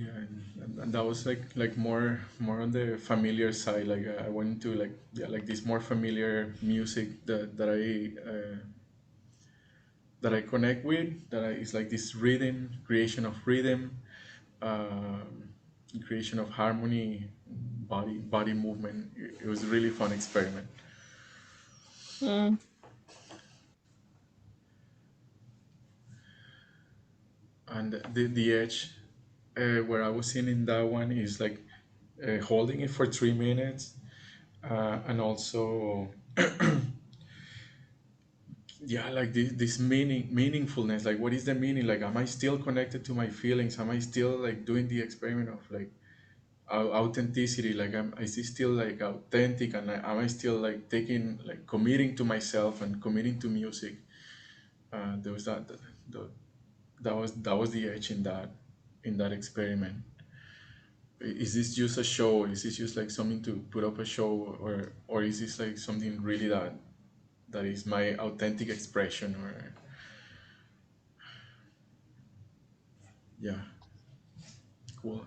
Yeah, and that was like more on the familiar side. Like I went into like yeah like this more familiar music that I connect with. It's like this rhythm, creation of rhythm, um, creation of harmony, body movement. It was a really fun experiment. Mm. And the edge where I was in that one is like holding it for 3 minutes, and also yeah like this meaningfulness, like what is the meaning, like am I still connected to my feelings, am I still like doing the experiment of like authenticity, like is it still like authentic, and am I still like taking like committing to myself and committing to music. There was that was the edge in that experiment. Is this just a show, is this just like something to put up a show, or is this like something really that is my authentic expression, or yeah. Cool.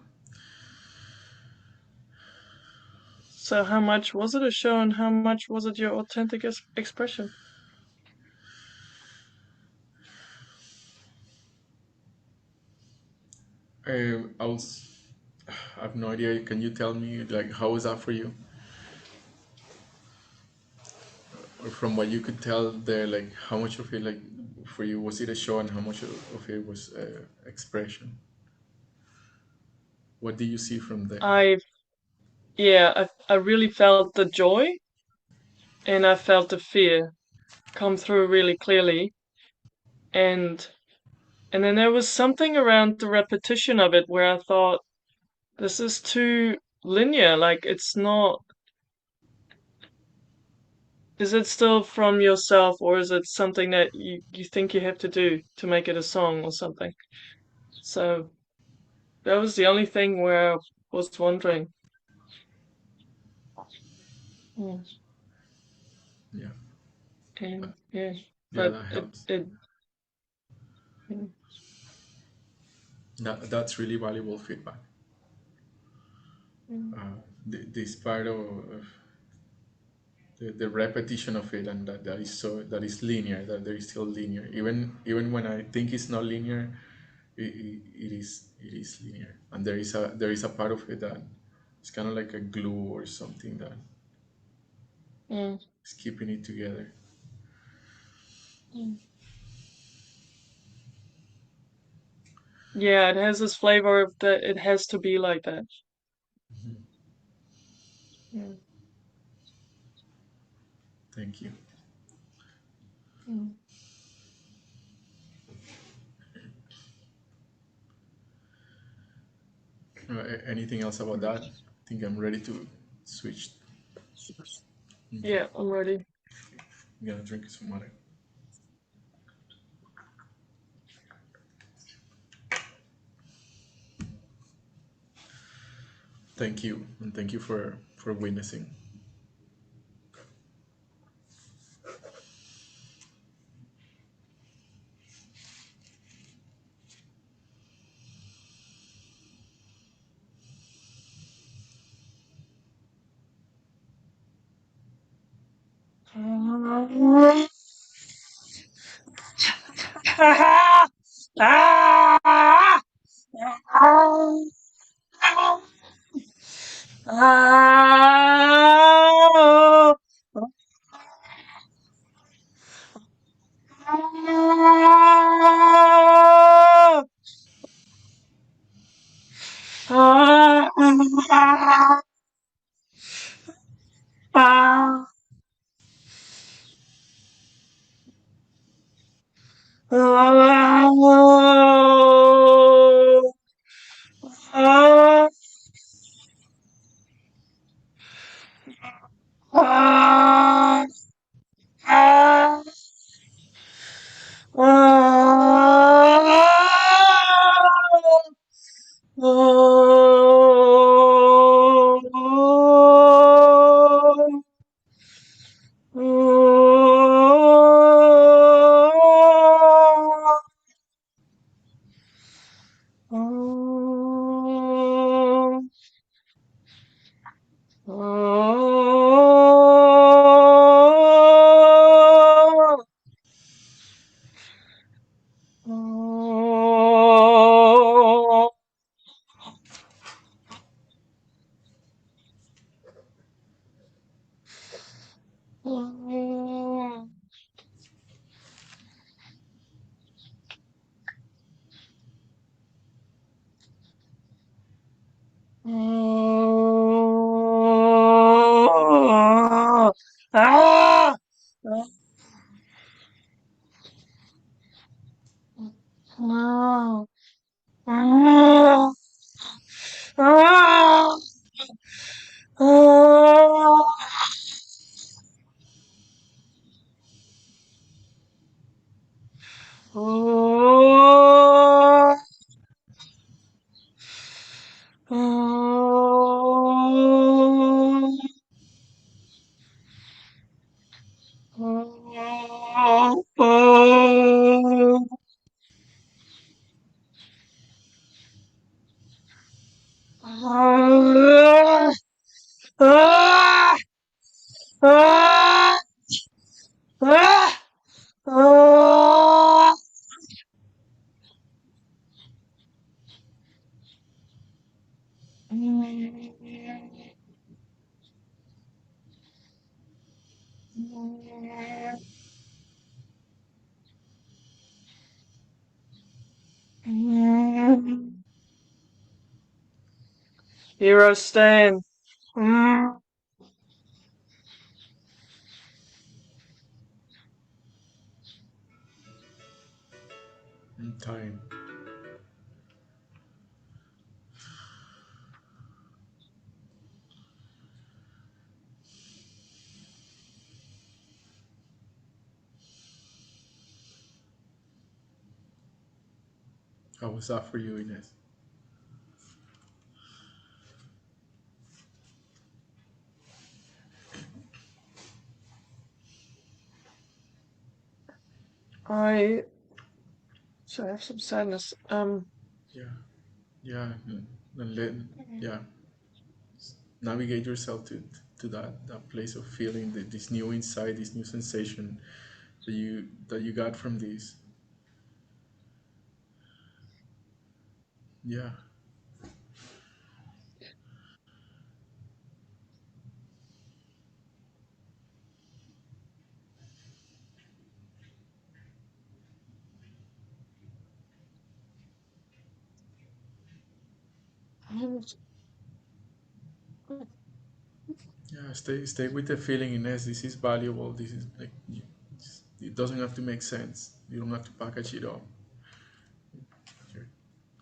So how much was it a show and how much was it your authentic expression? I was, I have no idea. Can you tell me like how was that for you? Or from what you could tell there, like how much of it like for you was it a show, and how much of it was expression? What do you see from there? I yeah, I really felt the joy and I felt the fear come through really clearly. And and then there was something around the repetition of it where I thought, this is too linear. Like it's not, is it still from yourself or is it something that you think you have to do to make it a song or something? So that was the only thing where I was wondering. Mm. Yeah, And yeah, yeah, but that it helps. it mm, That's really valuable feedback. mm, This part of the repetition of it, and that is so that is linear, that there is still linear, even when I think it's not linear, it is linear, and there is a part of it that it's kind of like a glue or something that mm, is keeping it together. mm. Yeah, it has this flavor of that it has to be like that. Mm, Thank you. mm. Anything else about that? I think I'm ready to switch. Okay, Yeah, I'm ready. I'm gonna drink some water. Thank you, and thank you for witnessing. Hero Stan. Time. How was that for you, Ines? I so I have some sadness. Yeah, yeah, and let, yeah, navigate yourself to that place of feeling this new insight, this new sensation that you got from this. Yeah, yeah. Stay with the feeling, Ines. This is valuable. This is like it doesn't have to make sense. You don't have to package it up. You're,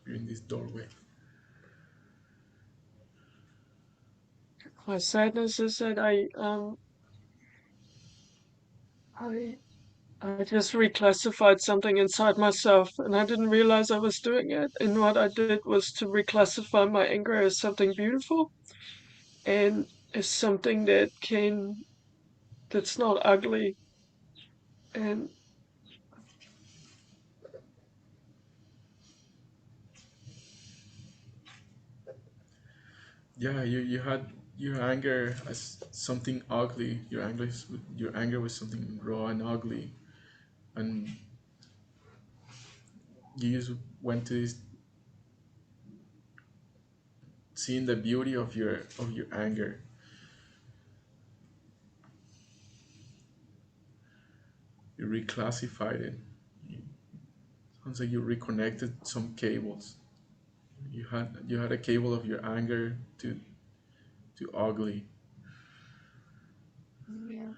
you're in this doorway. My sadness is that I I just reclassified something inside myself and I didn't realize I was doing it. And what I did was to reclassify my anger as something beautiful and as something that's not ugly. And Yeah, you had your anger as something ugly. Your anger was something raw and ugly, and you just went to this seeing the beauty of your anger. You reclassified it. You, sounds like you reconnected some cables. You had a cable of your anger to ugly. yeah.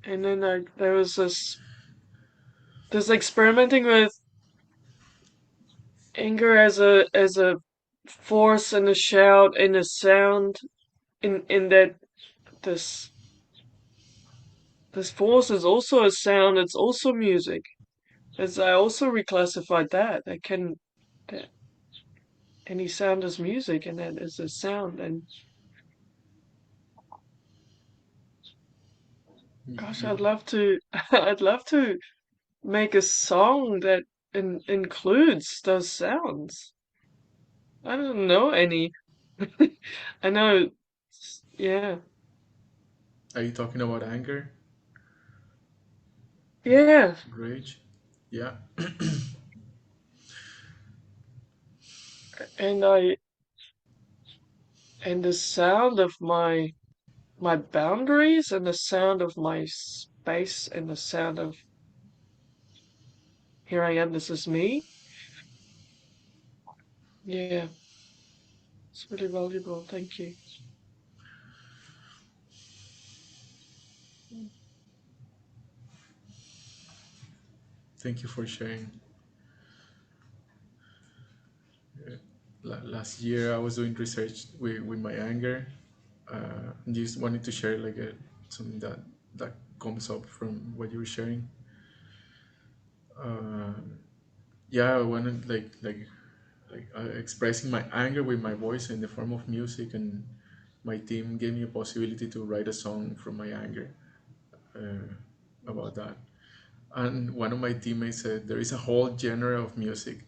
And then there was this experimenting with anger as a force and a shout and a sound in that this this force is also a sound, it's also music. As I also reclassified that. That any sound is music and that is a sound and gosh, You, I'd love to I'd love to make a song that includes those sounds. I don't know any. I know, yeah, are you talking about anger, yeah, rage? Yeah. and and the sound of my boundaries and the sound of my space and the sound of here I am, this is me. Yeah, it's really valuable. Thank you. Thank you for sharing. Last year I was doing research with my anger. Just wanted to share like something that comes up from what you were sharing. Uh, yeah, I wanted expressing my anger with my voice in the form of music, and my team gave me a possibility to write a song from my anger uh, about that. And one of my teammates said there is a whole genre of music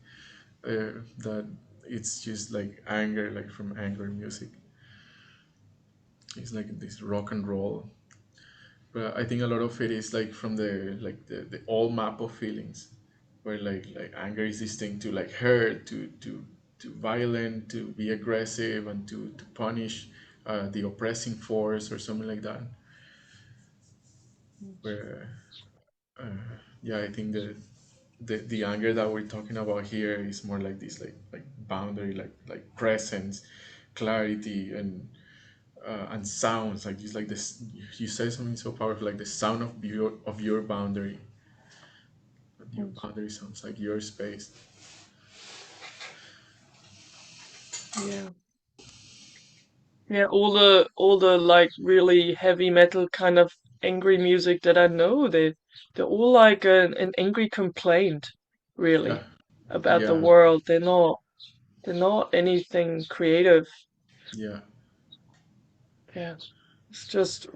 that it's just like anger, like from anger music. It's like this rock and roll. But I think a lot of it is like from the old map of feelings, where like anger is distinct to like hurt, to violent, to be aggressive, and to punish the oppressing force or something like that. Where yeah, I think the anger that we're talking about here is more like this like boundary, like presence, clarity, and sounds, like just like this. You say something so powerful, like the sound of your boundary. Your Mm. boundary sounds like your space. Yeah. Yeah, all the like really heavy metal kind of angry music that I know, they're all like an angry complaint, Yeah, really, about the yeah, world. They're not anything creative. yeah, Yeah. It's just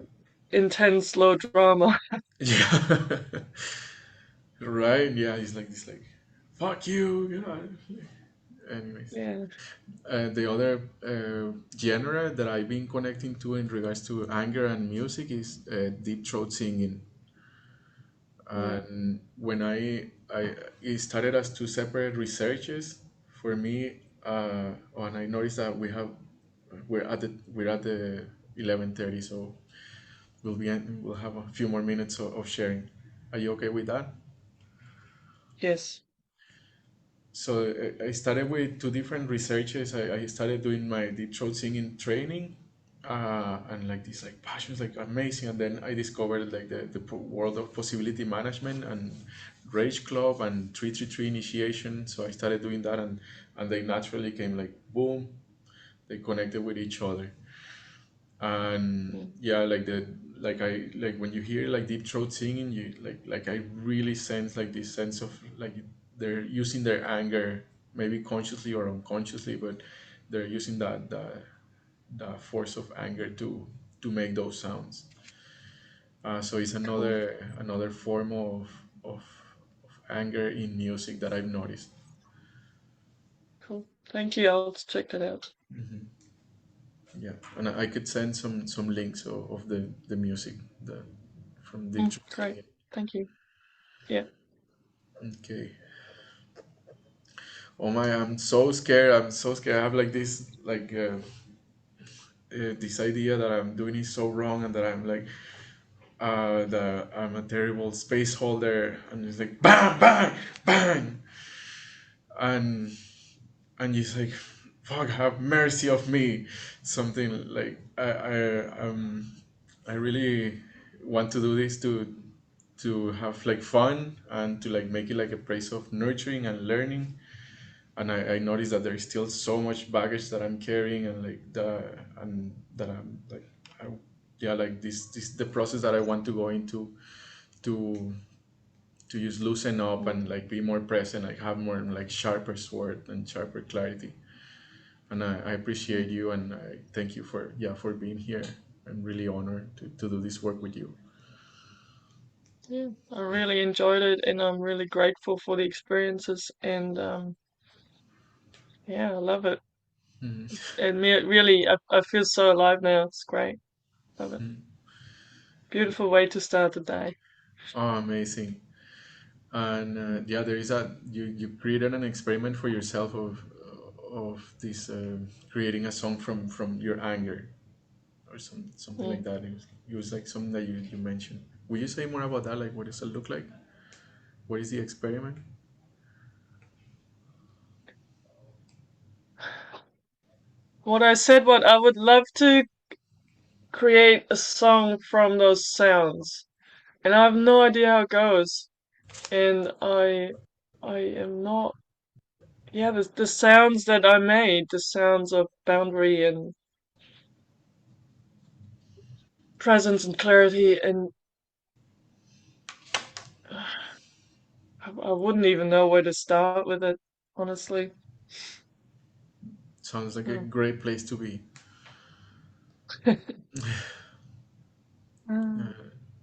intense low drama. yeah. Right, yeah, it's like this, like fuck you. Anyways, Yeah. the other genre that I've been connecting to in regards to anger and music is deep throat singing. Yeah. And when I it started as two separate researches for me, and I noticed that we're at the 11:30, so we'll have a few more minutes of sharing. Are you okay with that? Yes. So I started with two different researches. I started doing my deep throat singing training, and like this like passion is like amazing. And then I discovered like the world of possibility management and Rage Club and 333 initiation. So I started doing that, and they naturally came like boom. They connected with each other, and Mm. yeah, like when you hear like deep throat singing, you like I really sense like this sense of like they're using their anger, maybe consciously or unconsciously, but they're using the force of anger to make those sounds. So it's Cool. another form of anger in music that I've noticed. Cool. Thank you. I'll check that out. Yeah, and I could send some links of the music from deep Mm, throat great. singing. Thank you. Yeah. Okay. Oh my, I'm so scared. I'm so scared. I have like this idea that I'm doing it so wrong, and that I'm like that I'm a terrible space holder, and it's like bang, bang, bang, and it's like fuck, have mercy of me. Something like I really want to do this to have like fun, and to like make it like a place of nurturing and learning. And I noticed that there's still so much baggage that I'm carrying, and that I'm like I, yeah, like this the process that I want to go into to just loosen up Mm. and like be more present, like have more like sharper sword and sharper clarity. And I appreciate Mm. you, and I thank you for being here. I'm really honored to do this work with you. Yeah. I really enjoyed it, and I'm really grateful for the experiences. And yeah, I love it. Mhm. And really, I feel so alive now. It's great. Love it. Beautiful way to start the day. Oh, amazing. And Mm. yeah, there is a you created an experiment for yourself of this creating a song from your anger, or something like Mm. that. It was like something that you mentioned. Will you say more about that? Like, what does it look like? What is the experiment? What I said, what I would love to create a song from those sounds, and I have no idea how it goes. And I am not. Yeah, the sounds that I made, the sounds of boundary and presence and clarity, and I wouldn't even know where to start with it, honestly. Sounds like a Hmm. great place to be. Uh, Mm.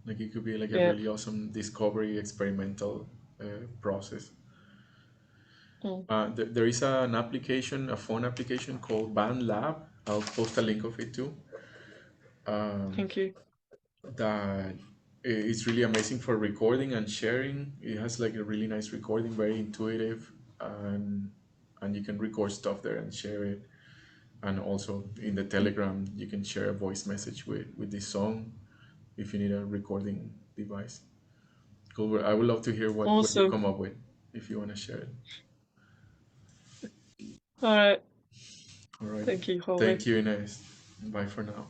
like it could be like a Yeah. really awesome discovery experimental process. Mm. There is an application, a phone application called BandLab. I'll post a link of it too. Um, Thank you. that is really amazing for recording and sharing. It has like a really nice recording, very intuitive, and you can record stuff there and share it. And also in the Telegram, you can share a voice message with this song if you need a recording device. Cool. I would love to hear what you Awesome. come up with if you want to share it. All right. All right. Thank you, Jorge. Thank you, Ines. Bye for now.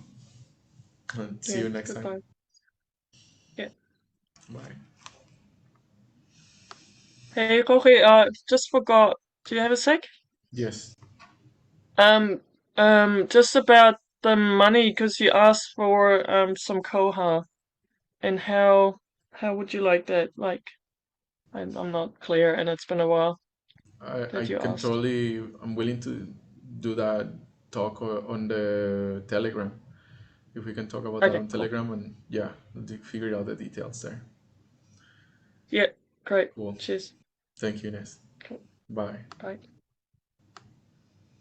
And see Yeah. you next time. Goodbye. Yeah. Bye. Hey, Jorge. Just forgot. Do you have a sec? Yes. Um. Just about the money, because you asked for some koha, and how would you like that? Like, I'm not clear, and it's been a while I that you can asked. totally, I'm willing to do that talk on the Telegram. If we can talk about that Okay. on Cool. Telegram and yeah, figure out the details there. Yeah. Great. Cool. Cheers. Thank you, Ines. Cool. Bye. Bye.